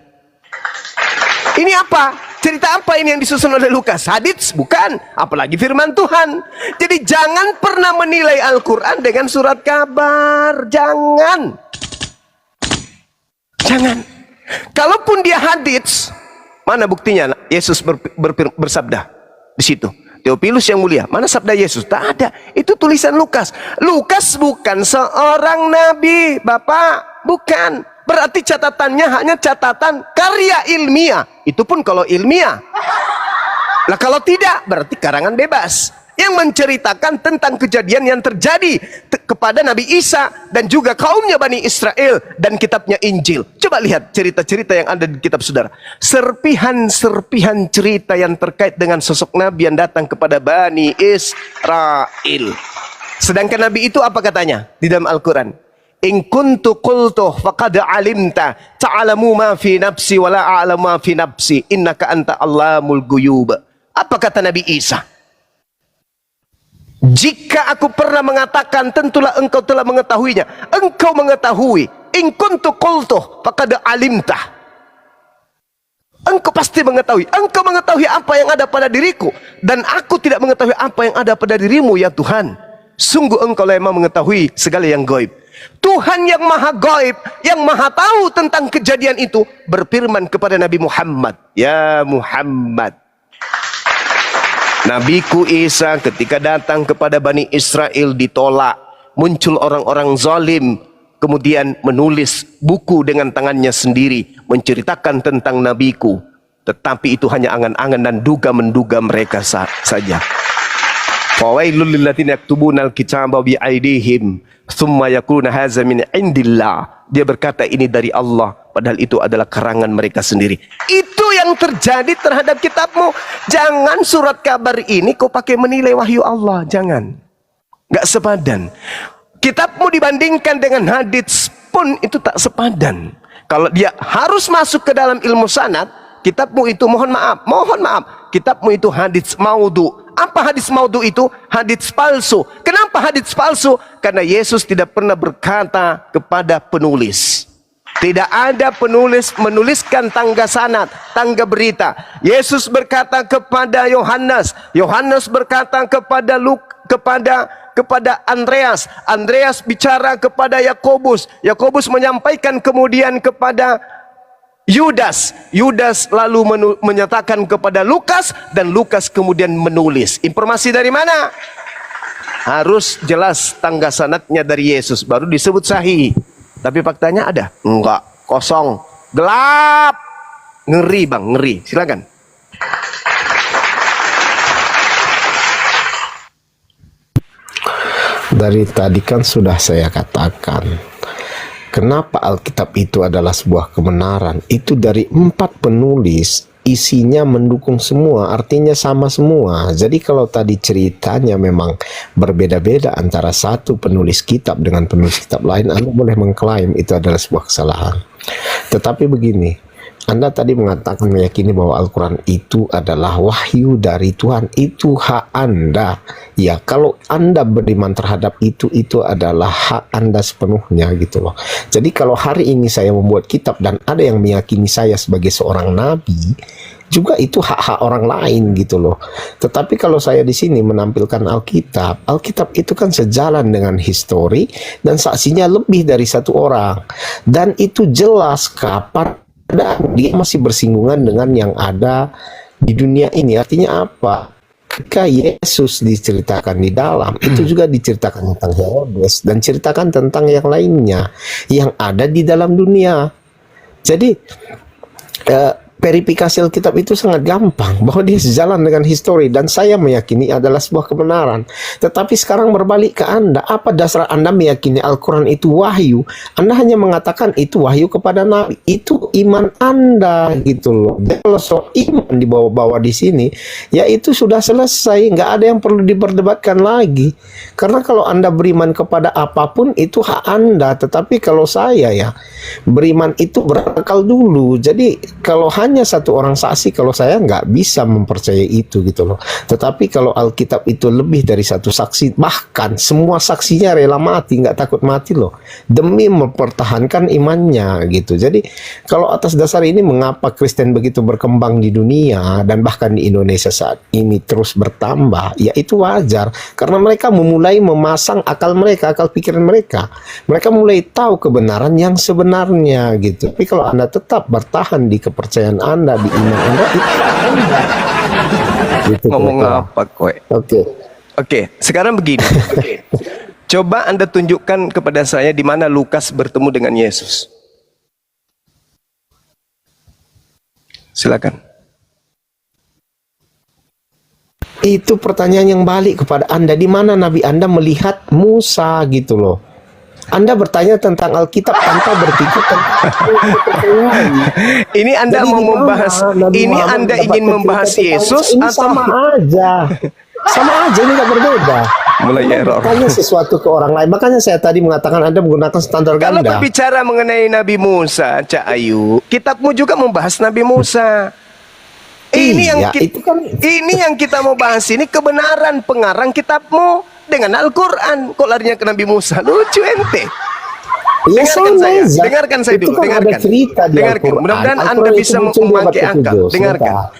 Ini apa? Cerita apa ini yang disusun oleh Lukas? Hadits? Bukan. Apalagi firman Tuhan. Jadi jangan pernah menilai Al-Quran dengan surat kabar. Jangan. Kalaupun dia hadits, mana buktinya? Yesus bersabda di situ. Theophilus yang mulia, mana sabda Yesus? Tak ada. Itu tulisan Lukas. Lukas bukan seorang nabi, Bapak. Bukan. Berarti catatannya hanya catatan karya ilmiah. Itu pun kalau ilmiah. Lah kalau tidak, berarti karangan bebas. Yang menceritakan tentang kejadian yang terjadi kepada Nabi Isa dan juga kaumnya Bani Israel dan kitabnya Injil. Coba lihat cerita-cerita yang ada di kitab saudara. Serpihan-serpihan cerita yang terkait dengan sosok Nabi yang datang kepada Bani Israel. Sedangkan Nabi itu apa katanya di dalam Al-Quran? In kuntu qultuh faqad alimta ta'alamu ma fi nafsi wa la a'lamu ma fi nafsi innaka anta allamul ghuyub. Apa kata Nabi Isa? Jika aku pernah mengatakan, tentulah engkau telah mengetahuinya. Engkau mengetahui. In kuntu qultuh faqad alimta. Engkau pasti mengetahui. Engkau mengetahui apa yang ada pada diriku, dan aku tidak mengetahui apa yang ada pada dirimu, ya Tuhan. Sungguh engkau lah yang mengetahui segala yang gaib. Tuhan yang maha gaib, yang maha tahu tentang kejadian itu, berfirman kepada Nabi Muhammad, ya Muhammad, Nabiku Isa ketika datang kepada Bani Israel ditolak. Muncul orang-orang zalim, kemudian menulis buku dengan tangannya sendiri, menceritakan tentang nabiku. Tetapi itu hanya angan-angan dan duga-menduga mereka saja. Fawailul lilladzina yaktubuna al-kitaba bi aydihim thumma yaquluna hadza min indillah. Dia berkata ini dari Allah, padahal itu adalah karangan mereka sendiri. Itu yang terjadi terhadap kitabmu. Jangan surat kabar ini kau pakai menilai wahyu Allah, jangan. Enggak sepadan. Kitabmu dibandingkan dengan hadits pun itu tak sepadan. Kalau dia harus masuk ke dalam ilmu sanad, kitabmu itu mohon maaf, kitabmu itu hadits maudhu. Apa hadis maudhu itu? Hadis palsu. Kenapa hadis palsu? Karena Yesus tidak pernah berkata kepada penulis. Tidak ada penulis menuliskan tangga sanad, tangga berita. Yesus berkata kepada Yohanes, Yohanes berkata kepada kepada Andreas, Andreas bicara kepada Yakobus, Yakobus menyampaikan kemudian kepada Yudas, Yudas lalu menyatakan kepada Lukas, dan Lukas kemudian menulis. Informasi dari mana? Harus jelas tangga sanadnya dari Yesus, baru disebut sahih. Tapi faktanya ada? Enggak, kosong, gelap. Ngeri bang, ngeri. Silakan. Dari tadi kan sudah saya katakan, kenapa Alkitab itu adalah sebuah kebenaran. Itu dari 4 penulis, isinya mendukung semua, artinya sama semua. Jadi kalau tadi ceritanya memang berbeda-beda antara satu penulis kitab dengan penulis kitab lain, Anda boleh mengklaim itu adalah sebuah kesalahan. Tetapi begini, Anda tadi mengatakan meyakini bahwa Al-Quran itu adalah wahyu dari Tuhan. Itu hak Anda. Ya, kalau Anda beriman terhadap itu adalah hak Anda sepenuhnya gitu loh. Jadi kalau hari ini saya membuat kitab dan ada yang meyakini saya sebagai seorang nabi, juga itu hak-hak orang lain gitu loh. Tetapi kalau saya di sini menampilkan Alkitab, Alkitab itu kan sejalan dengan histori dan saksinya lebih dari 1 orang. Dan itu jelas kapan dan dia masih bersinggungan dengan yang ada di dunia ini. Artinya apa? Ketika Yesus diceritakan di dalam, itu juga diceritakan tentang Herodes dan ceritakan tentang yang lainnya yang ada di dalam dunia. Jadi verifikasi Alkitab itu sangat gampang, bahwa dia sejalan dengan histori, dan saya meyakini adalah sebuah kebenaran. Tetapi sekarang berbalik ke Anda, apa dasar Anda meyakini Al-Quran itu wahyu? Anda hanya mengatakan itu wahyu kepada Nabi, itu iman Anda gitu loh. Dan kalau soal iman dibawa-bawa di sini, ya itu sudah selesai, nggak ada yang perlu diperdebatkan lagi. Karena kalau Anda beriman kepada apapun itu hak Anda, tetapi kalau saya ya beriman itu berakal dulu. Jadi kalau hanya 1 orang saksi, kalau saya nggak bisa mempercayai itu gitu loh. Tetapi kalau Alkitab itu lebih dari 1 saksi, bahkan semua saksinya rela mati, nggak takut mati loh, demi mempertahankan imannya gitu. Jadi kalau atas dasar ini mengapa Kristen begitu berkembang di dunia dan bahkan di Indonesia saat ini terus bertambah, ya itu wajar. Karena mereka memulai memasang akal mereka, akal pikiran mereka. Mereka mulai tahu kebenaran yang sebenarnya gitu. Tapi kalau Anda tetap bertahan di kepercayaan Anda, di iman Anda, itu Anda. Gitu, Ngomong apa kowe? Oke, sekarang begini. Coba Anda tunjukkan kepada saya di mana Lukas bertemu dengan Yesus. Silakan. Itu pertanyaan yang balik kepada Anda, di mana Nabi Anda melihat Musa gitu loh. Anda bertanya tentang Alkitab tanpa berpikir tentang ini Anda mau membahas, ini Anda ingin membahas Yesus ini atau sama aja. Sama aja, ini nggak berbeda. Mulai error. Tanya sesuatu ke orang lain. Makanya saya tadi mengatakan Anda menggunakan standar Kalau ganda. berbicara mengenai Nabi Musa, Cak Ayu, kitabmu juga membahas Nabi Musa. Ini yang kita mau bahas ini kebenaran pengarang kitabmu dengan Al-Quran. Kok larinya ke Nabi Musa? Lucu ente. Ya, dengarkan saya dulu. Dengarkan. Mudah-mudahan Anda bisa memakai akal. Dengarkan.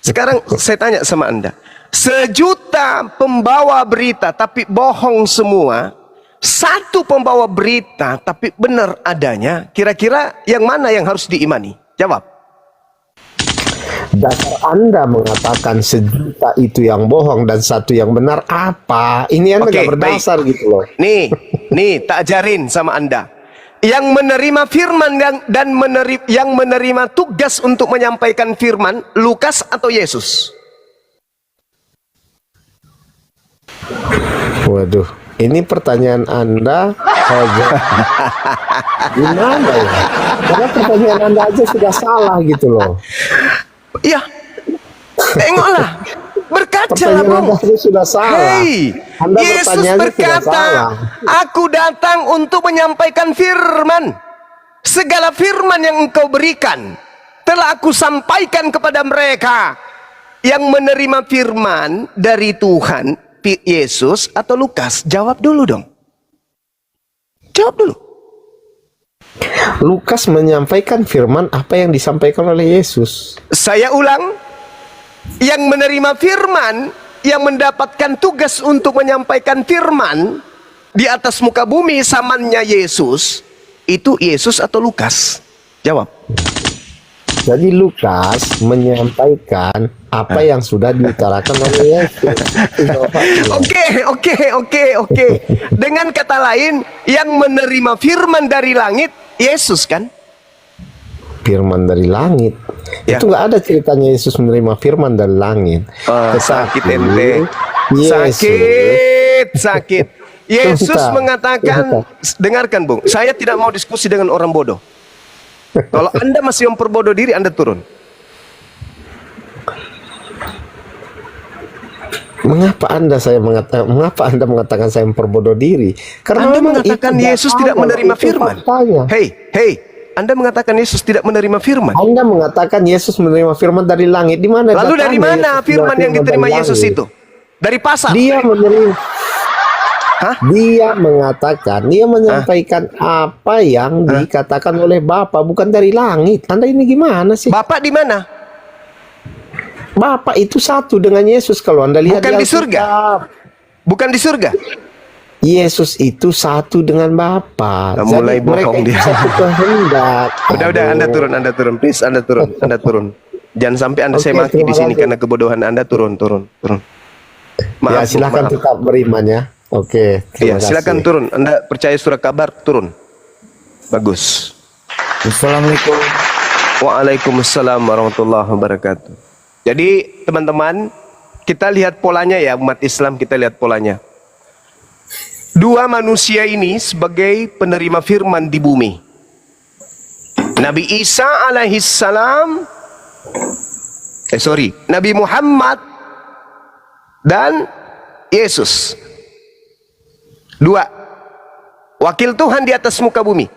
Sekarang saya tanya sama Anda. 1 juta pembawa berita tapi bohong semua. 1 pembawa berita tapi benar adanya. Kira-kira yang mana yang harus diimani? Jawab. Dasar Anda mengatakan 1 juta itu yang bohong dan 1 yang benar apa? Ini Anda nggak berdasar gitu loh. Nih tak ajarin sama Anda. Yang menerima firman yang menerima tugas untuk menyampaikan firman, Lukas atau Yesus? Waduh, ini pertanyaan Anda gimana ya? Karena pertanyaan Anda aja sudah salah gitu loh. Ya, tengoklah, berkacalah Bung. Sudah salah. Hei, Yesus berkata, aku datang untuk menyampaikan firman. Segala firman yang engkau berikan telah aku sampaikan kepada mereka. Yang menerima firman dari Tuhan, Yesus atau Lukas? Jawab dulu dong. Jawab dulu. Lukas menyampaikan firman apa yang disampaikan oleh Yesus. Saya ulang, yang menerima firman, yang mendapatkan tugas untuk menyampaikan firman di atas muka bumi zamannya Yesus, itu Yesus atau Lukas? Jawab. Jadi Lukas menyampaikan apa yang sudah diutarakan oleh Yesus. Oke. Dengan kata lain, yang menerima firman dari langit, Yesus kan? Firman dari langit. Ya. Itu nggak ada ceritanya Yesus menerima firman dari langit. Sakit ente. Yesus- Sakit. Yesus Sebentar. mengatakan, dengarkan Bung, saya tidak mau diskusi dengan orang bodoh. Kalau Anda masih memperbodoh diri, Anda turun. Mengapa Anda mengatakan saya memperbodoh diri? Karena Anda memang mengatakan itu Yesus datanya, tidak menerima itu firman. faktanya. Hei, Anda mengatakan Yesus tidak menerima firman. Anda mengatakan Yesus menerima firman dari langit. Di mana? Lalu dari datanya mana Yesus firman yang menerima diterima dari Yesus langit? itu? Dari pasar. Dia menerima. Hah? Dia menyampaikan apa yang dikatakan oleh Bapa, bukan dari langit. Anda ini gimana sih? Bapak di mana? Bapa itu satu dengan Yesus kalau Anda lihat Bukan di Alkitab. surga. Bukan di surga. Yesus itu satu dengan Bapa. Mulai Jadi mereka bohong itu dia. satu kehendak. Udah, Anda turun, please, Anda turun. Jangan sampai Anda Oke, saya maki di terima sini kasih. karena kebodohan Anda. Turun. Ya, silakan maaf. tetap beriman ya. Oke, Ya, terima kasih. silakan turun. Anda percaya surah kabar, turun. Bagus. Assalamualaikum. Waalaikumsalam warahmatullahi wabarakatuh. Jadi teman-teman, kita lihat polanya ya, umat Islam, kita lihat polanya. Dua manusia ini sebagai penerima firman di bumi. Nabi Isa alaihissalam, Nabi Muhammad dan Yesus. Dua wakil Tuhan di atas muka bumi.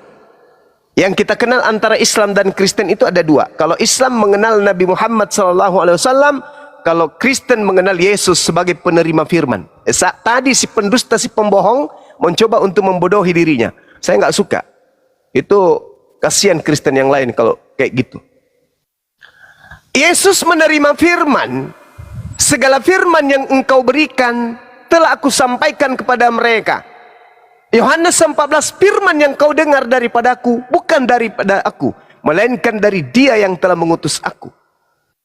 Yang kita kenal antara Islam dan Kristen itu ada dua. Kalau Islam mengenal Nabi Muhammad SAW, kalau Kristen mengenal Yesus sebagai penerima firman. Tadi si pendusta, si pembohong mencoba untuk membodohi dirinya. Saya nggak suka. Itu kasihan Kristen yang lain kalau kayak gitu. Yesus menerima firman. Segala firman yang engkau berikan telah aku sampaikan kepada mereka. Yohanes 14, firman yang kau dengar daripadaku bukan daripada aku, melainkan dari Dia yang telah mengutus aku.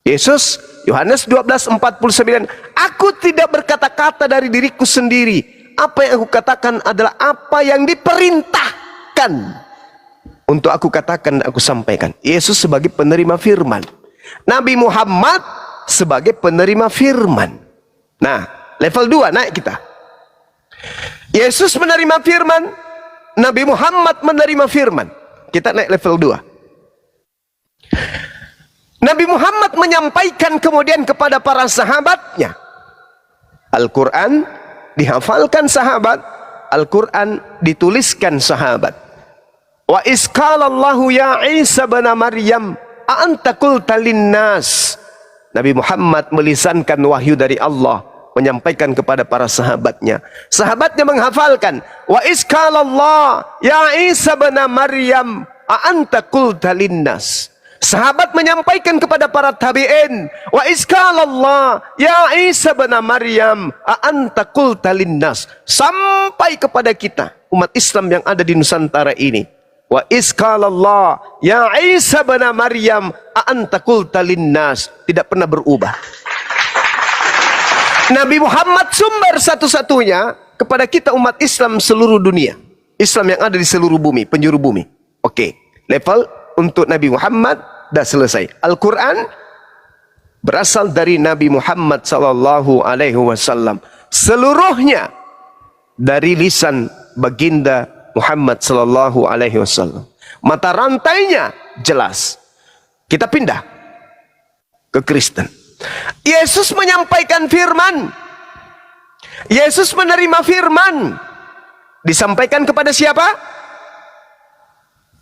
Yesus, Yohanes 12:49, aku tidak berkata-kata dari diriku sendiri. Apa yang aku katakan adalah apa yang diperintahkan untuk aku katakan dan aku sampaikan. Yesus sebagai penerima firman, Nabi Muhammad sebagai penerima firman. Nah, level 2 naik kita. Yesus menerima firman, Nabi Muhammad menerima firman. Kita naik level 2. Nabi Muhammad menyampaikan kemudian kepada para sahabatnya. Al-Quran dihafalkan sahabat, Al-Quran dituliskan sahabat. Wa isqalallahu ya Isa bin Maryam a'anta qulta linnas. Nabi Muhammad melisankan wahyu dari Allah, menyampaikan kepada para sahabatnya. Sahabatnya menghafalkan, wa isqalallah ya Isa bin Maryam a'anta qulta linnas. Sahabat menyampaikan kepada para tabi'in, wa isqalallah ya Isa bin Maryam a'anta qulta linnas. Sampai kepada kita umat Islam yang ada di Nusantara ini. Wa isqalallah ya Isa bin Maryam a'anta qulta linnas. Tidak pernah berubah. Nabi Muhammad sumber satu-satunya kepada kita umat Islam seluruh dunia. Islam yang ada di seluruh bumi, penjuru bumi. Oke, level untuk Nabi Muhammad dah selesai. Al-Quran berasal dari Nabi Muhammad SAW. Seluruhnya dari lisan baginda Muhammad SAW. Mata rantainya jelas. Kita pindah ke Kristen. Yesus menyampaikan firman. Yesus menerima firman. Disampaikan kepada siapa?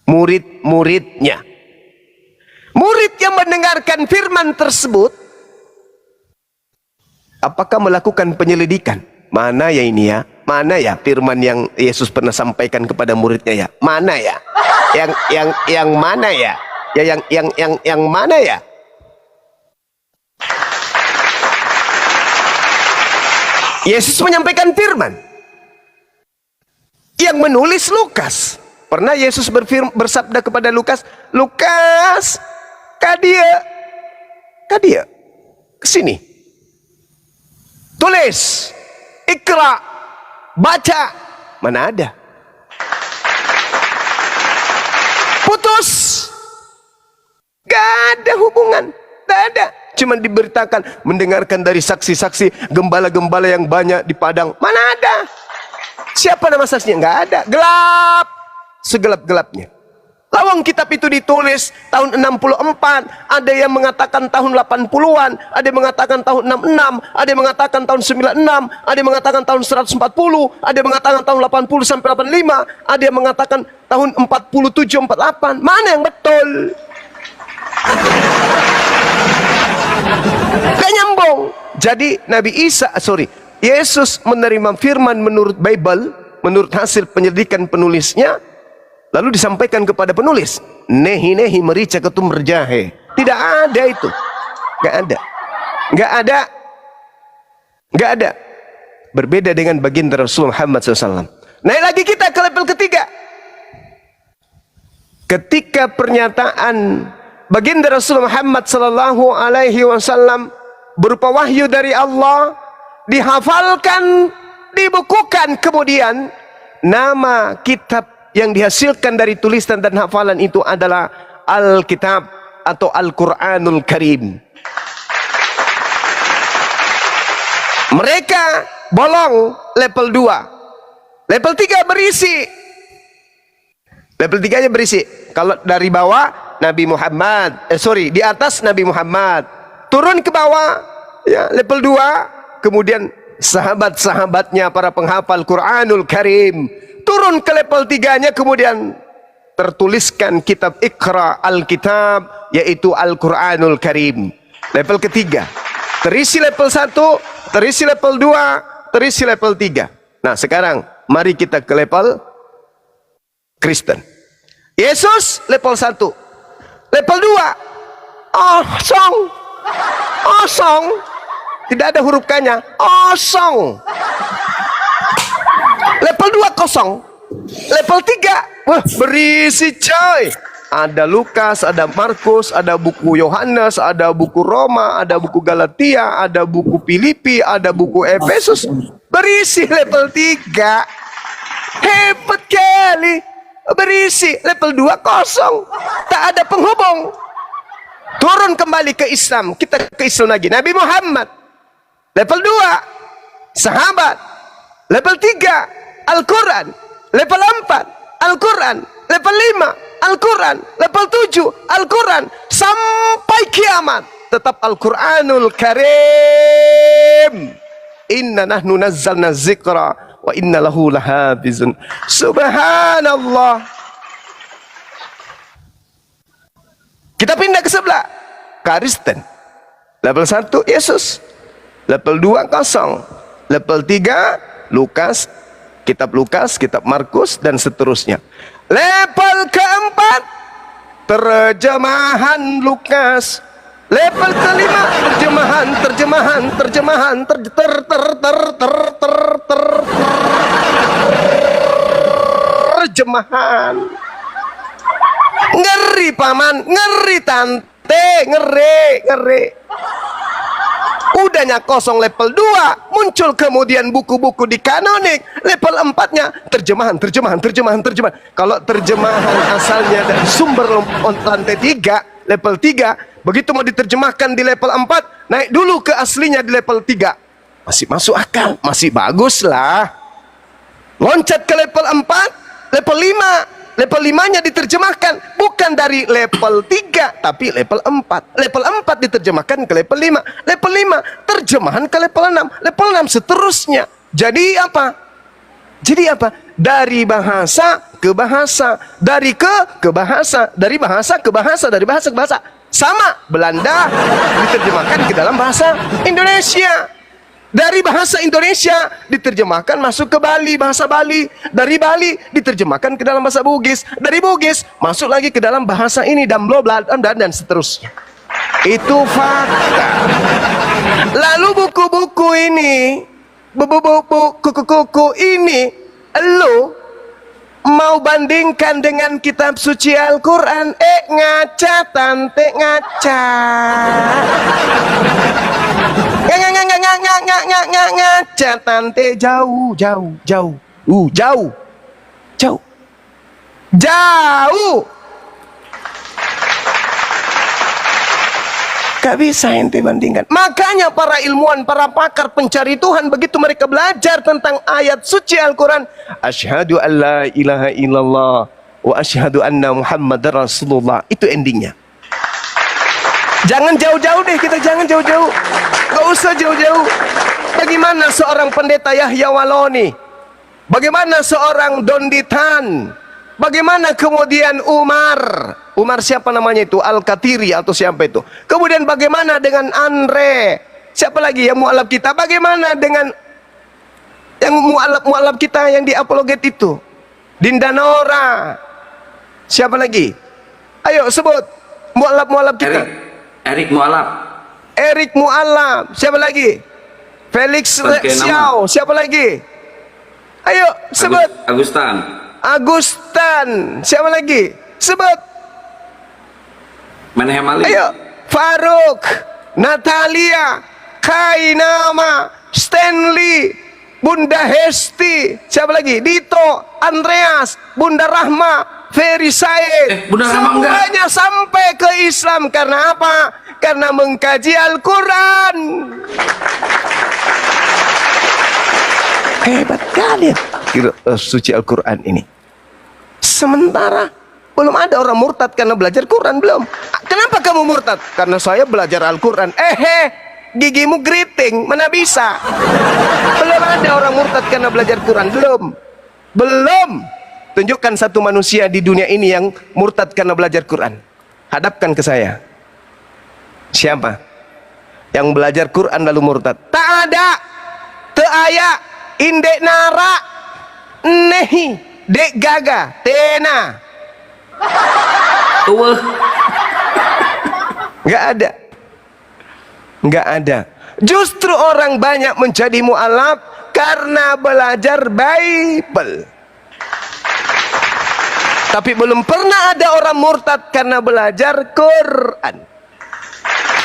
Murid-muridnya. Murid yang mendengarkan firman tersebut, apakah melakukan penyelidikan? Mana ya ini ya? Mana ya firman yang Yesus pernah sampaikan kepada muridnya ya? Mana ya? Yang mana ya? Ya yang mana ya? Yesus menyampaikan firman. Yang menulis Lukas. Pernah Yesus bersabda kepada Lukas, Lukas, kadia, kesini. Tulis, ikra, baca. Mana ada? Putus. Gak ada hubungan. Gak ada. Cuma diberitakan, mendengarkan dari saksi-saksi, gembala-gembala yang banyak di padang. Mana ada? Siapa nama saksinya? Nggak ada. Gelap. Segelap-gelapnya. Lawang kitab itu ditulis tahun 64. Ada yang mengatakan tahun 80-an. Ada yang mengatakan tahun 66. Ada yang mengatakan tahun 96. Ada yang mengatakan tahun 140. Ada yang mengatakan tahun 80 sampai 85. Ada yang mengatakan tahun 47, 48. Mana yang betul? Gak nyambung. Jadi Yesus menerima firman menurut Bible, menurut hasil penyelidikan penulisnya, lalu disampaikan kepada penulis. Nehi merica ketum berjahe. Tidak ada itu. Gak ada. Berbeda dengan baginda Rasulullah Muhammad SAW. Naik lagi kita ke level ketiga. Ketika pernyataan baginda Rasulullah Muhammad SAW berupa wahyu dari Allah, dihafalkan, dibukukan, kemudian nama kitab yang dihasilkan dari tulisan dan hafalan itu adalah Alkitab atau Al-Quranul Karim. Mereka bolong level 2. Level 3 berisi. Level 3 nya berisi. Kalau dari bawah Nabi Muhammad, di atas Nabi Muhammad, turun ke bawah ya level 2, kemudian sahabat-sahabatnya para penghafal Quranul Karim. Turun ke level 3 nya, kemudian tertuliskan kitab Iqra Alkitab, yaitu Al-Quranul Karim. Level ketiga, terisi level 1, terisi level 2, terisi level 3. Nah sekarang mari kita ke level Kristen. Yesus level 1. Level 2, osong, tidak ada huruf K-nya, osong. Level 2 kosong. Level 3, wah berisi coy. Ada Lukas, ada Markus, ada buku Yohanes, ada buku Roma, ada buku Galatia, ada buku Filipi, ada buku Efesus. Berisi level 3. Hebat kali. Berisi level 2 kosong. Tak ada penghubung. Turun kembali ke Islam. Kita ke Islam lagi. Nabi Muhammad. Level 2 sahabat. Level 3 Al-Quran. Level 4 Al-Quran. Level 5 Al-Quran. Level 7 Al-Quran. Sampai kiamat tetap Al-Quranul Karim. Inna nahnu nazzalna zikra wa inna lahu lahafizun. Subhanallah. Kita pindah ke sebelah Kristen. Level 1 Yesus. Level 2 kosong. Level 3 Lukas, kitab Markus dan seterusnya. Level keempat terjemahan Lukas. Level kelima terjemahan. Ngeri paman, ngeri tante, ngeri. Udahnya kosong level 2, muncul kemudian buku-buku di kanonik. Level 4-nya terjemahan. Kalau terjemahan asalnya dari sumber lantai 3, level 3, begitu mau diterjemahkan di level 4, naik dulu ke aslinya di level 3. Masih masuk akal, masih bagus lah. Loncat ke level 4, level 5. Level 5-nya diterjemahkan bukan dari level 3 tapi level 4. Level 4 diterjemahkan ke level 5. Level 5 terjemahan ke level 6. Level 6 seterusnya. Jadi apa? Dari bahasa ke bahasa, dari bahasa ke bahasa. Sama Belanda diterjemahkan ke dalam bahasa Indonesia. Dari bahasa Indonesia diterjemahkan masuk ke Bali, bahasa Bali. Dari Bali diterjemahkan ke dalam bahasa Bugis. Dari Bugis masuk lagi ke dalam bahasa ini dan seterusnya. Itu fakta. Lalu buku-buku ini, buku-buku ini, lo mau bandingkan dengan kitab suci Al-Quran? Ngaca tante, ngaca. Ngaca tante, jauh. Gak bisa ente bandingkan. Makanya para ilmuwan, para pakar pencari Tuhan, begitu mereka belajar tentang ayat suci Al-Quran, asyhadu an la ilaha illallah wa asyhadu anna Muhammadar Rasulullah, itu endingnya. Jangan jauh-jauh deh, kita jangan jauh-jauh. Gak usah jauh-jauh. Bagaimana seorang pendeta Yahya Waloni? Bagaimana seorang Donditan? Bagaimana kemudian Umar siapa namanya itu? Al-Katiri atau siapa itu? Kemudian bagaimana dengan Andre? Siapa lagi yang mu'alaf kita? Bagaimana dengan yang mu'alaf kita yang di apologet itu? Dinda Nora. Siapa lagi? Ayo sebut mu'alaf kita. Erik Mu'alaf. Erik Mu'alaf. Siapa lagi? Felix Xiao. Siapa lagi? Ayo sebut. Agustan. Siapa lagi? Sebut. Menahem Ali. Ayo. Faruk. Natalia. Kainama. Stanley. Bunda Hesti. Siapa lagi? Dito. Andreas. Bunda Rahma. Ferry Said. Bunda Rahma semuanya sampai ke Islam. Karena apa? Karena mengkaji Al-Quran. Hebat kalian suci Al-Quran ini. Sementara belum ada orang murtad karena belajar Quran, belum. Kenapa kamu murtad? Karena saya belajar Al-Quran. Gigimu geriting, mana bisa. Belum ada orang murtad karena belajar Quran, belum. Tunjukkan satu manusia di dunia ini yang murtad karena belajar Quran. Hadapkan ke saya. Siapa yang belajar Quran lalu murtad? Tak ada. Te aya. Indek nara nehi dek gaga tena. Nggak ada. Justru orang banyak menjadi mu'alaf karena belajar Bible. Tapi belum pernah ada orang murtad karena belajar Quran.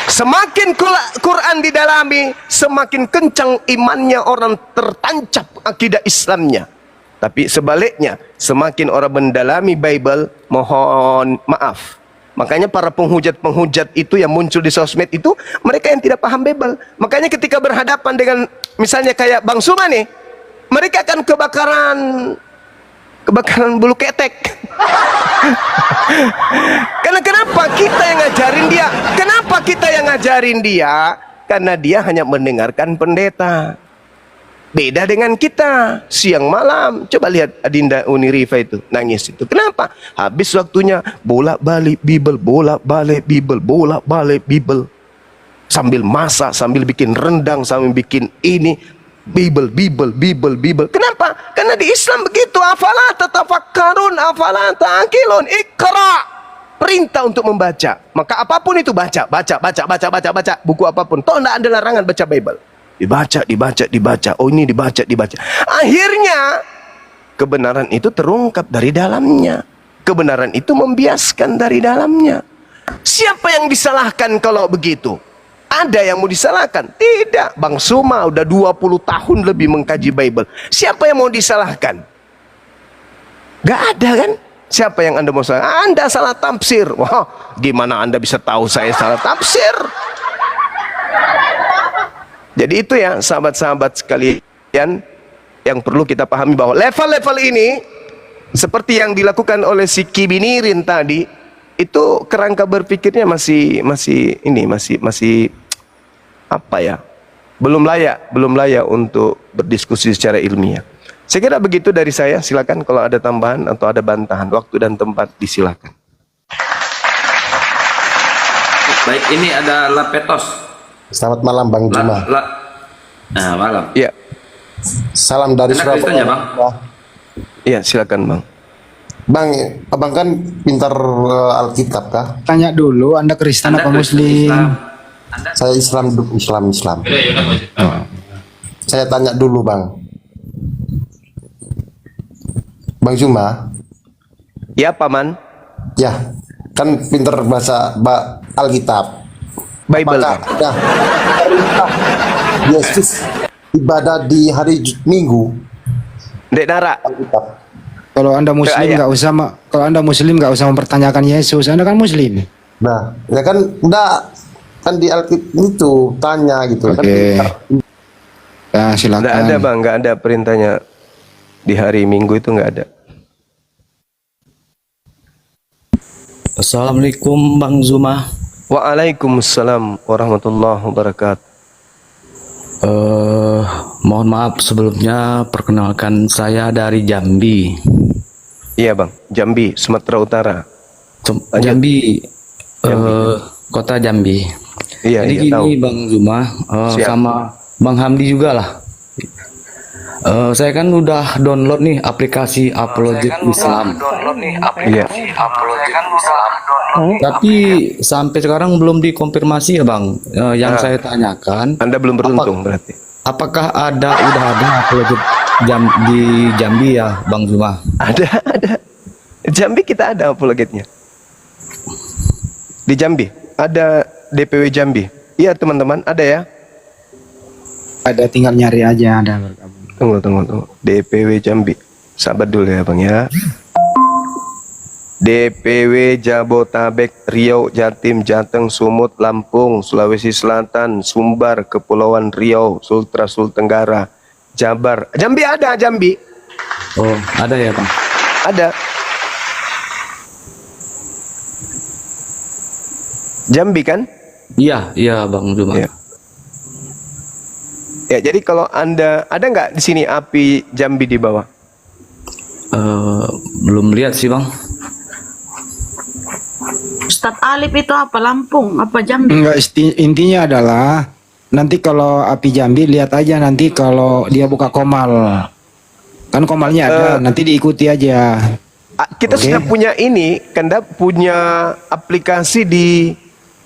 Semakin Quran didalami, semakin kencang imannya, orang tertancap akidah Islamnya. Tapi sebaliknya, semakin orang mendalami Bible, mohon maaf. Makanya para penghujat itu yang muncul di sosmed itu, mereka yang tidak paham Bible. Makanya ketika berhadapan dengan misalnya kayak Bang Suma nih, mereka akan kebakaran bulu ketek. Karena kenapa kita yang ngajarin dia? Kenapa kita yang ngajarin dia? Karena dia hanya mendengarkan pendeta. Beda dengan kita, siang malam. Coba lihat Adinda Unirifa itu, nangis itu. Kenapa? Habis waktunya bolak-balik Bible, bolak-balik Bible, bolak-balik Bible. Sambil masak, sambil bikin rendang, sambil bikin ini. Bible. Kenapa? Karena di Islam begitu. Afala tatafakkarun, afala ta'qilun. Iqra. Perintah untuk membaca. Maka apapun itu baca. Buku apapun. Toh tidak ada larangan baca Bible. Dibaca. Oh ini dibaca. Akhirnya kebenaran itu terungkap dari dalamnya. Kebenaran itu membiaskan dari dalamnya. Siapa yang disalahkan kalau begitu? Ada yang mau disalahkan? Tidak. Bang Suma udah 20 tahun lebih mengkaji Bible. Siapa yang mau disalahkan? Gak ada kan? Siapa yang Anda mau salah? Anda salah tafsir. Wah, gimana Anda bisa tahu saya salah tafsir? Jadi itu ya sahabat-sahabat sekalian, yang perlu kita pahami bahwa level-level ini seperti yang dilakukan oleh si Kibinirin tadi, itu kerangka berpikirnya masih apa ya? Belum layak untuk berdiskusi secara ilmiah. Saya kira begitu dari saya. Silakan kalau ada tambahan atau ada bantahan, waktu dan tempat disilakan. Baik, ini ada Lapetos. Selamat malam Bang Juma. Nah, malam. Iya. Salam dari Anda Kristen ya, Bang? Iya, silakan Bang. Bang, abang kan pintar Alkitab kah? Tanya dulu, Anda Kristen Anda apa Kristen, Muslim? Islam. Saya Islam. Saya tanya dulu Bang. Bang Zuma, Ya, Paman. ya kan pintar bahasa Alkitab. Bible. Apakah ada perintah Yesus ibadah di hari Minggu? Dek Nara. Alkitab. Kalau Anda Muslim ayat. nggak usah mempertanyakan Yesus. Anda kan Muslim. Nah, ya kan enggak kan di Alkitab itu tanya gitu kan. Oke. Ya, Nggak silakan. ada Bang, nggak ada perintahnya di hari Minggu itu nggak ada. Assalamualaikum Bang Zuma. Waalaikumsalam warahmatullahi wabarakatuh. Mohon maaf sebelumnya, perkenalkan saya dari Jambi. Iya Bang, Jambi, Sumatera Utara. Jambi, kota Jambi. Iya, Jadi iya gini tahu. Bang Zuma, Siap. sama Bang Hamdi juga lah. Saya kan udah download nih aplikasi Apologet Islam. Iya. Tapi sampai sekarang belum dikonfirmasi ya Bang. Yang saya tanyakan, Anda belum beruntung berarti. apakah udah ada Apologet di Jambi ya Bang Zuma? Ada. Jambi kita ada apologetnya. Di Jambi ada DPW Jambi. Iya teman-teman, ada ya. Ada, tinggal nyari aja ada. Tunggu. DPW Jambi. Sabar dulu ya Bang ya. DPW Jabotabek, Riau, Jatim, Jateng, Sumut, Lampung, Sulawesi Selatan, Sumbar, Kepulauan Riau, Sultra Tenggara, Jabar. Jambi ada, Jambi. Oh, ada ya Bang. Ada. Jambi kan? Iya Bang Zuma. Iya. Ya, jadi kalau Anda ada nggak di sini api Jambi di bawah? Belum lihat sih Bang. Ustadz Alif itu apa? Lampung? Apa Jambi? Enggak, intinya adalah nanti kalau api Jambi lihat aja nanti kalau dia buka komal. Kan komalnya ada, nanti diikuti aja. Kita Oke. sudah punya ini, Kanda punya aplikasi di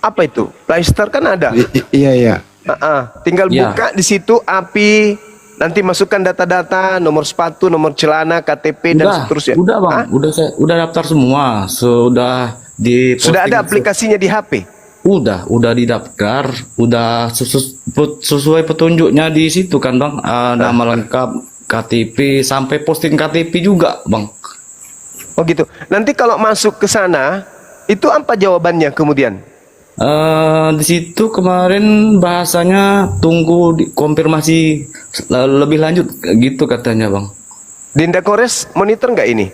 apa itu? Play Store kan ada. Iya. Tinggal Ya. buka di situ api, nanti masukkan data-data, nomor sepatu, nomor celana, KTP dan seterusnya. Udah Bang, Hah? udah daftar semua, sudah di Sudah ada posting. aplikasinya di HP. Udah didaftar, udah sesuai petunjuknya di situ kan Bang. Nama lengkap, KTP, sampai posting KTP juga Bang. Oh gitu. Nanti kalau masuk ke sana, itu apa jawabannya kemudian? Di situ kemarin bahasanya tunggu konfirmasi lebih lanjut gitu katanya Bang. Dinda Kores monitor nggak ini?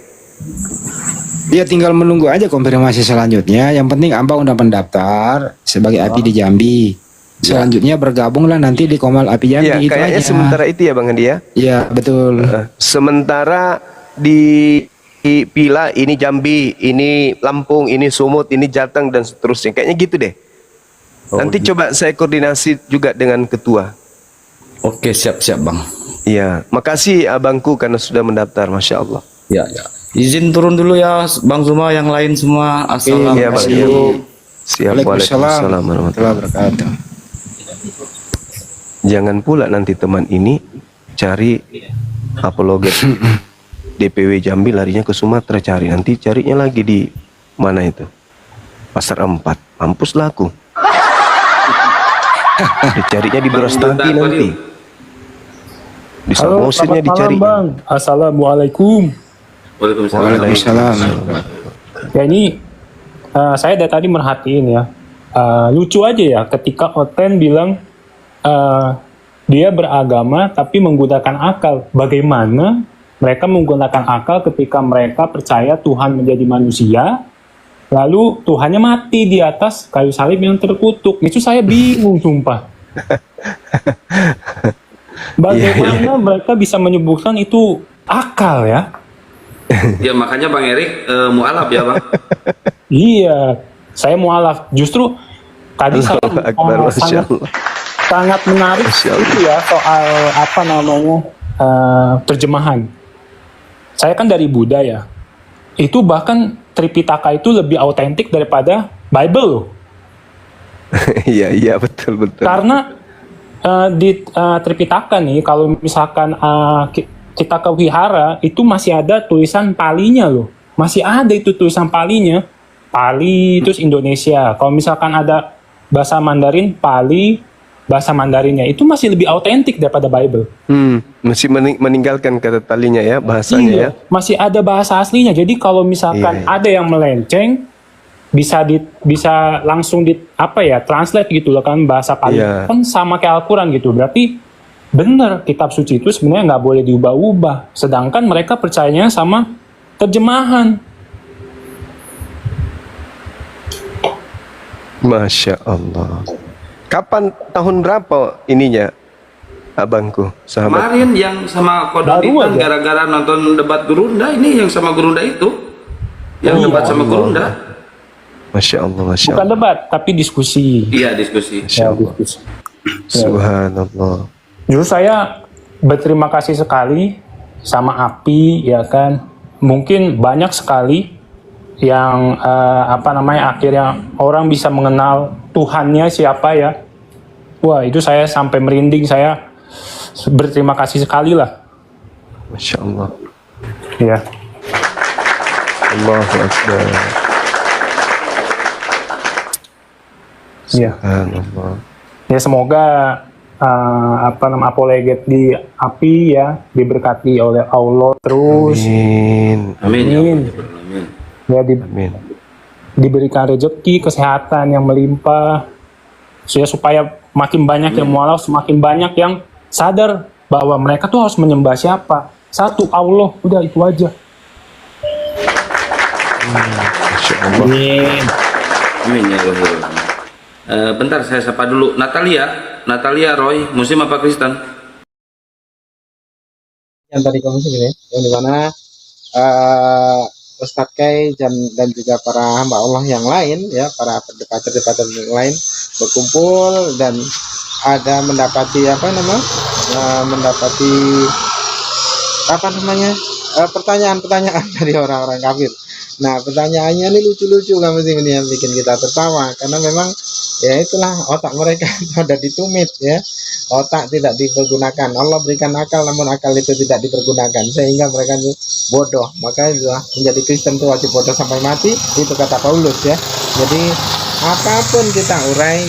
Dia tinggal menunggu aja konfirmasi selanjutnya. Yang penting Abang udah mendaftar sebagai api di Jambi. Selanjutnya bergabunglah nanti di Komal Api Jambi. Iya, itu kayaknya aja. sementara itu ya Bang Andi ya. Iya, betul. Sementara di Pila ini Jambi, ini Lampung, ini Sumut, ini Jateng dan seterusnya. Kayaknya gitu deh. Nanti coba saya koordinasi juga dengan ketua. Oke, siap Bang. Iya, makasih abangku karena sudah mendaftar, masya Allah. Ya. Izin turun dulu ya Bang Zuma, yang lain semua. Iya, Bang. Iya. Assalamualaikum. Siap. Waalaikumsalam Waalaikumsalam warahmatullahi wabarakatuh. Jangan pula nanti teman ini cari apologet DPW Jambi larinya ke Sumatera, cari nanti carinya lagi di mana itu, Pasar 4, mampus lah aku. Dicarinya di Brastagi nanti, di Samosirnya dicari. Bang. Assalamualaikum. Waalaikumsalam. Ya ini saya dari tadi merhatiin ya. Lucu aja ya ketika Oten bilang dia beragama tapi menggunakan akal. Bagaimana mereka menggunakan akal ketika mereka percaya Tuhan menjadi manusia, lalu Tuhannya mati di atas kayu salib yang terkutuk. Itu saya bingung sumpah. Bagaimana mereka bisa menyebutkan itu akal ya? Ya makanya Bang Erik mualaf ya Bang. Iya, saya mualaf. Justru tadi saya Akbar, Masya sangat Allah. sangat menarik itu ya soal apa namanya terjemahan. Saya kan dari Buddha ya. Itu bahkan Tripitaka itu lebih autentik daripada Bible loh. Iya betul. Karena di Tripitaka nih, kalau misalkan kita ke wihara, itu masih ada tulisan Palinya loh. Masih ada itu tulisan Palinya. Pali, terus Indonesia. Kalau misalkan ada bahasa Mandarin, Pali, bahasa Mandarinnya. Itu masih lebih autentik daripada Bible. Masih meninggalkan kata talinya ya, bahasanya ya. Masih ada bahasa aslinya. Jadi kalau misalkan ada yang melenceng, bisa langsung translate gitu loh kan, bahasa Pali kan sama kayak Al-Quran gitu. Berarti benar kitab suci itu sebenarnya nggak boleh diubah-ubah. Sedangkan mereka percayanya sama terjemahan. Masya Allah. Kapan, tahun berapa ininya, abangku, sahabat? Kemarin yang sama Kodonitan gara-gara nonton debat Gurunda, ini yang sama Gurunda itu, yang debat sama Gurunda. Masya Allah, Masya Allah. Bukan debat, tapi diskusi. Iya, diskusi. Masya Allah. Subhanallah. Justru saya berterima kasih sekali sama API, ya kan. Mungkin banyak sekali yang akhirnya orang bisa mengenal Tuhannya siapa ya. Wah, itu saya sampai merinding, saya berterima kasih sekali lah. Masya Allah. Ya. Allahu Akbar. Ya. Subhanallah. Ya, semoga apologet di API ya diberkati oleh Allah terus. Amin. Amin. Ya, diberikan rezeki, kesehatan yang melimpah, supaya makin banyak yang mualaf, semakin banyak yang sadar bahwa mereka tuh harus menyembah siapa? Satu, Allah. Udah, itu aja. Amin. Amin ya Allah. Bentar, saya sapa dulu. Natalia Roy, Muslim apa Kristen? Yang tadi kamu segini, yang dimana Ustadz Kai dan juga para hamba Allah yang lain ya, para debater yang lain berkumpul dan ada mendapati pertanyaan-pertanyaan dari orang-orang kafir. Nah, pertanyaannya ini lucu-lucu kamu sih, ini yang bikin kita tertawa karena memang ya itulah otak mereka itu ada di tumit ya. Otak tidak dipergunakan. Allah berikan akal, namun akal itu tidak dipergunakan sehingga mereka itu bodoh. Maka menjadi Kristen itu wajib bodoh sampai mati, itu kata Paulus ya. Jadi apapun kita urai,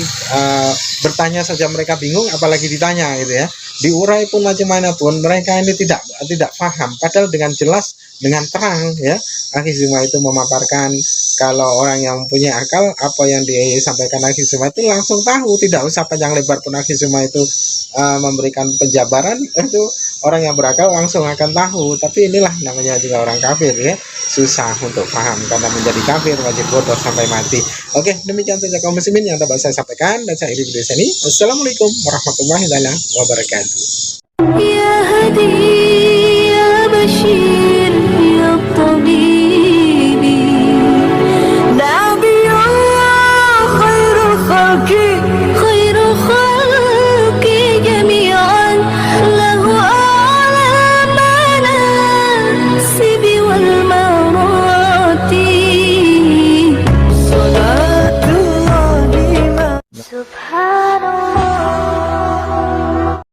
bertanya saja mereka bingung, apalagi ditanya gitu ya. Diurai pun macam mana pun mereka ini tidak paham. Padahal dengan jelas, dengan terang ya, Akhi-Zuma itu memaparkan kalau orang yang mempunyai akal, apa yang disampaikan Akhi-Zuma itu langsung tahu, tidak usah panjang lebar pun Akhi-Zuma itu memberikan penjabaran, itu orang yang berakal langsung akan tahu. Tapi inilah namanya juga orang kafir ya, susah untuk paham karena menjadi kafir wajib bodoh sampai mati. Oke, demikian saja kaum muslimin yang dapat saya sampaikan dan saya akhiri video ini. Assalamualaikum warahmatullahi wabarakatuh.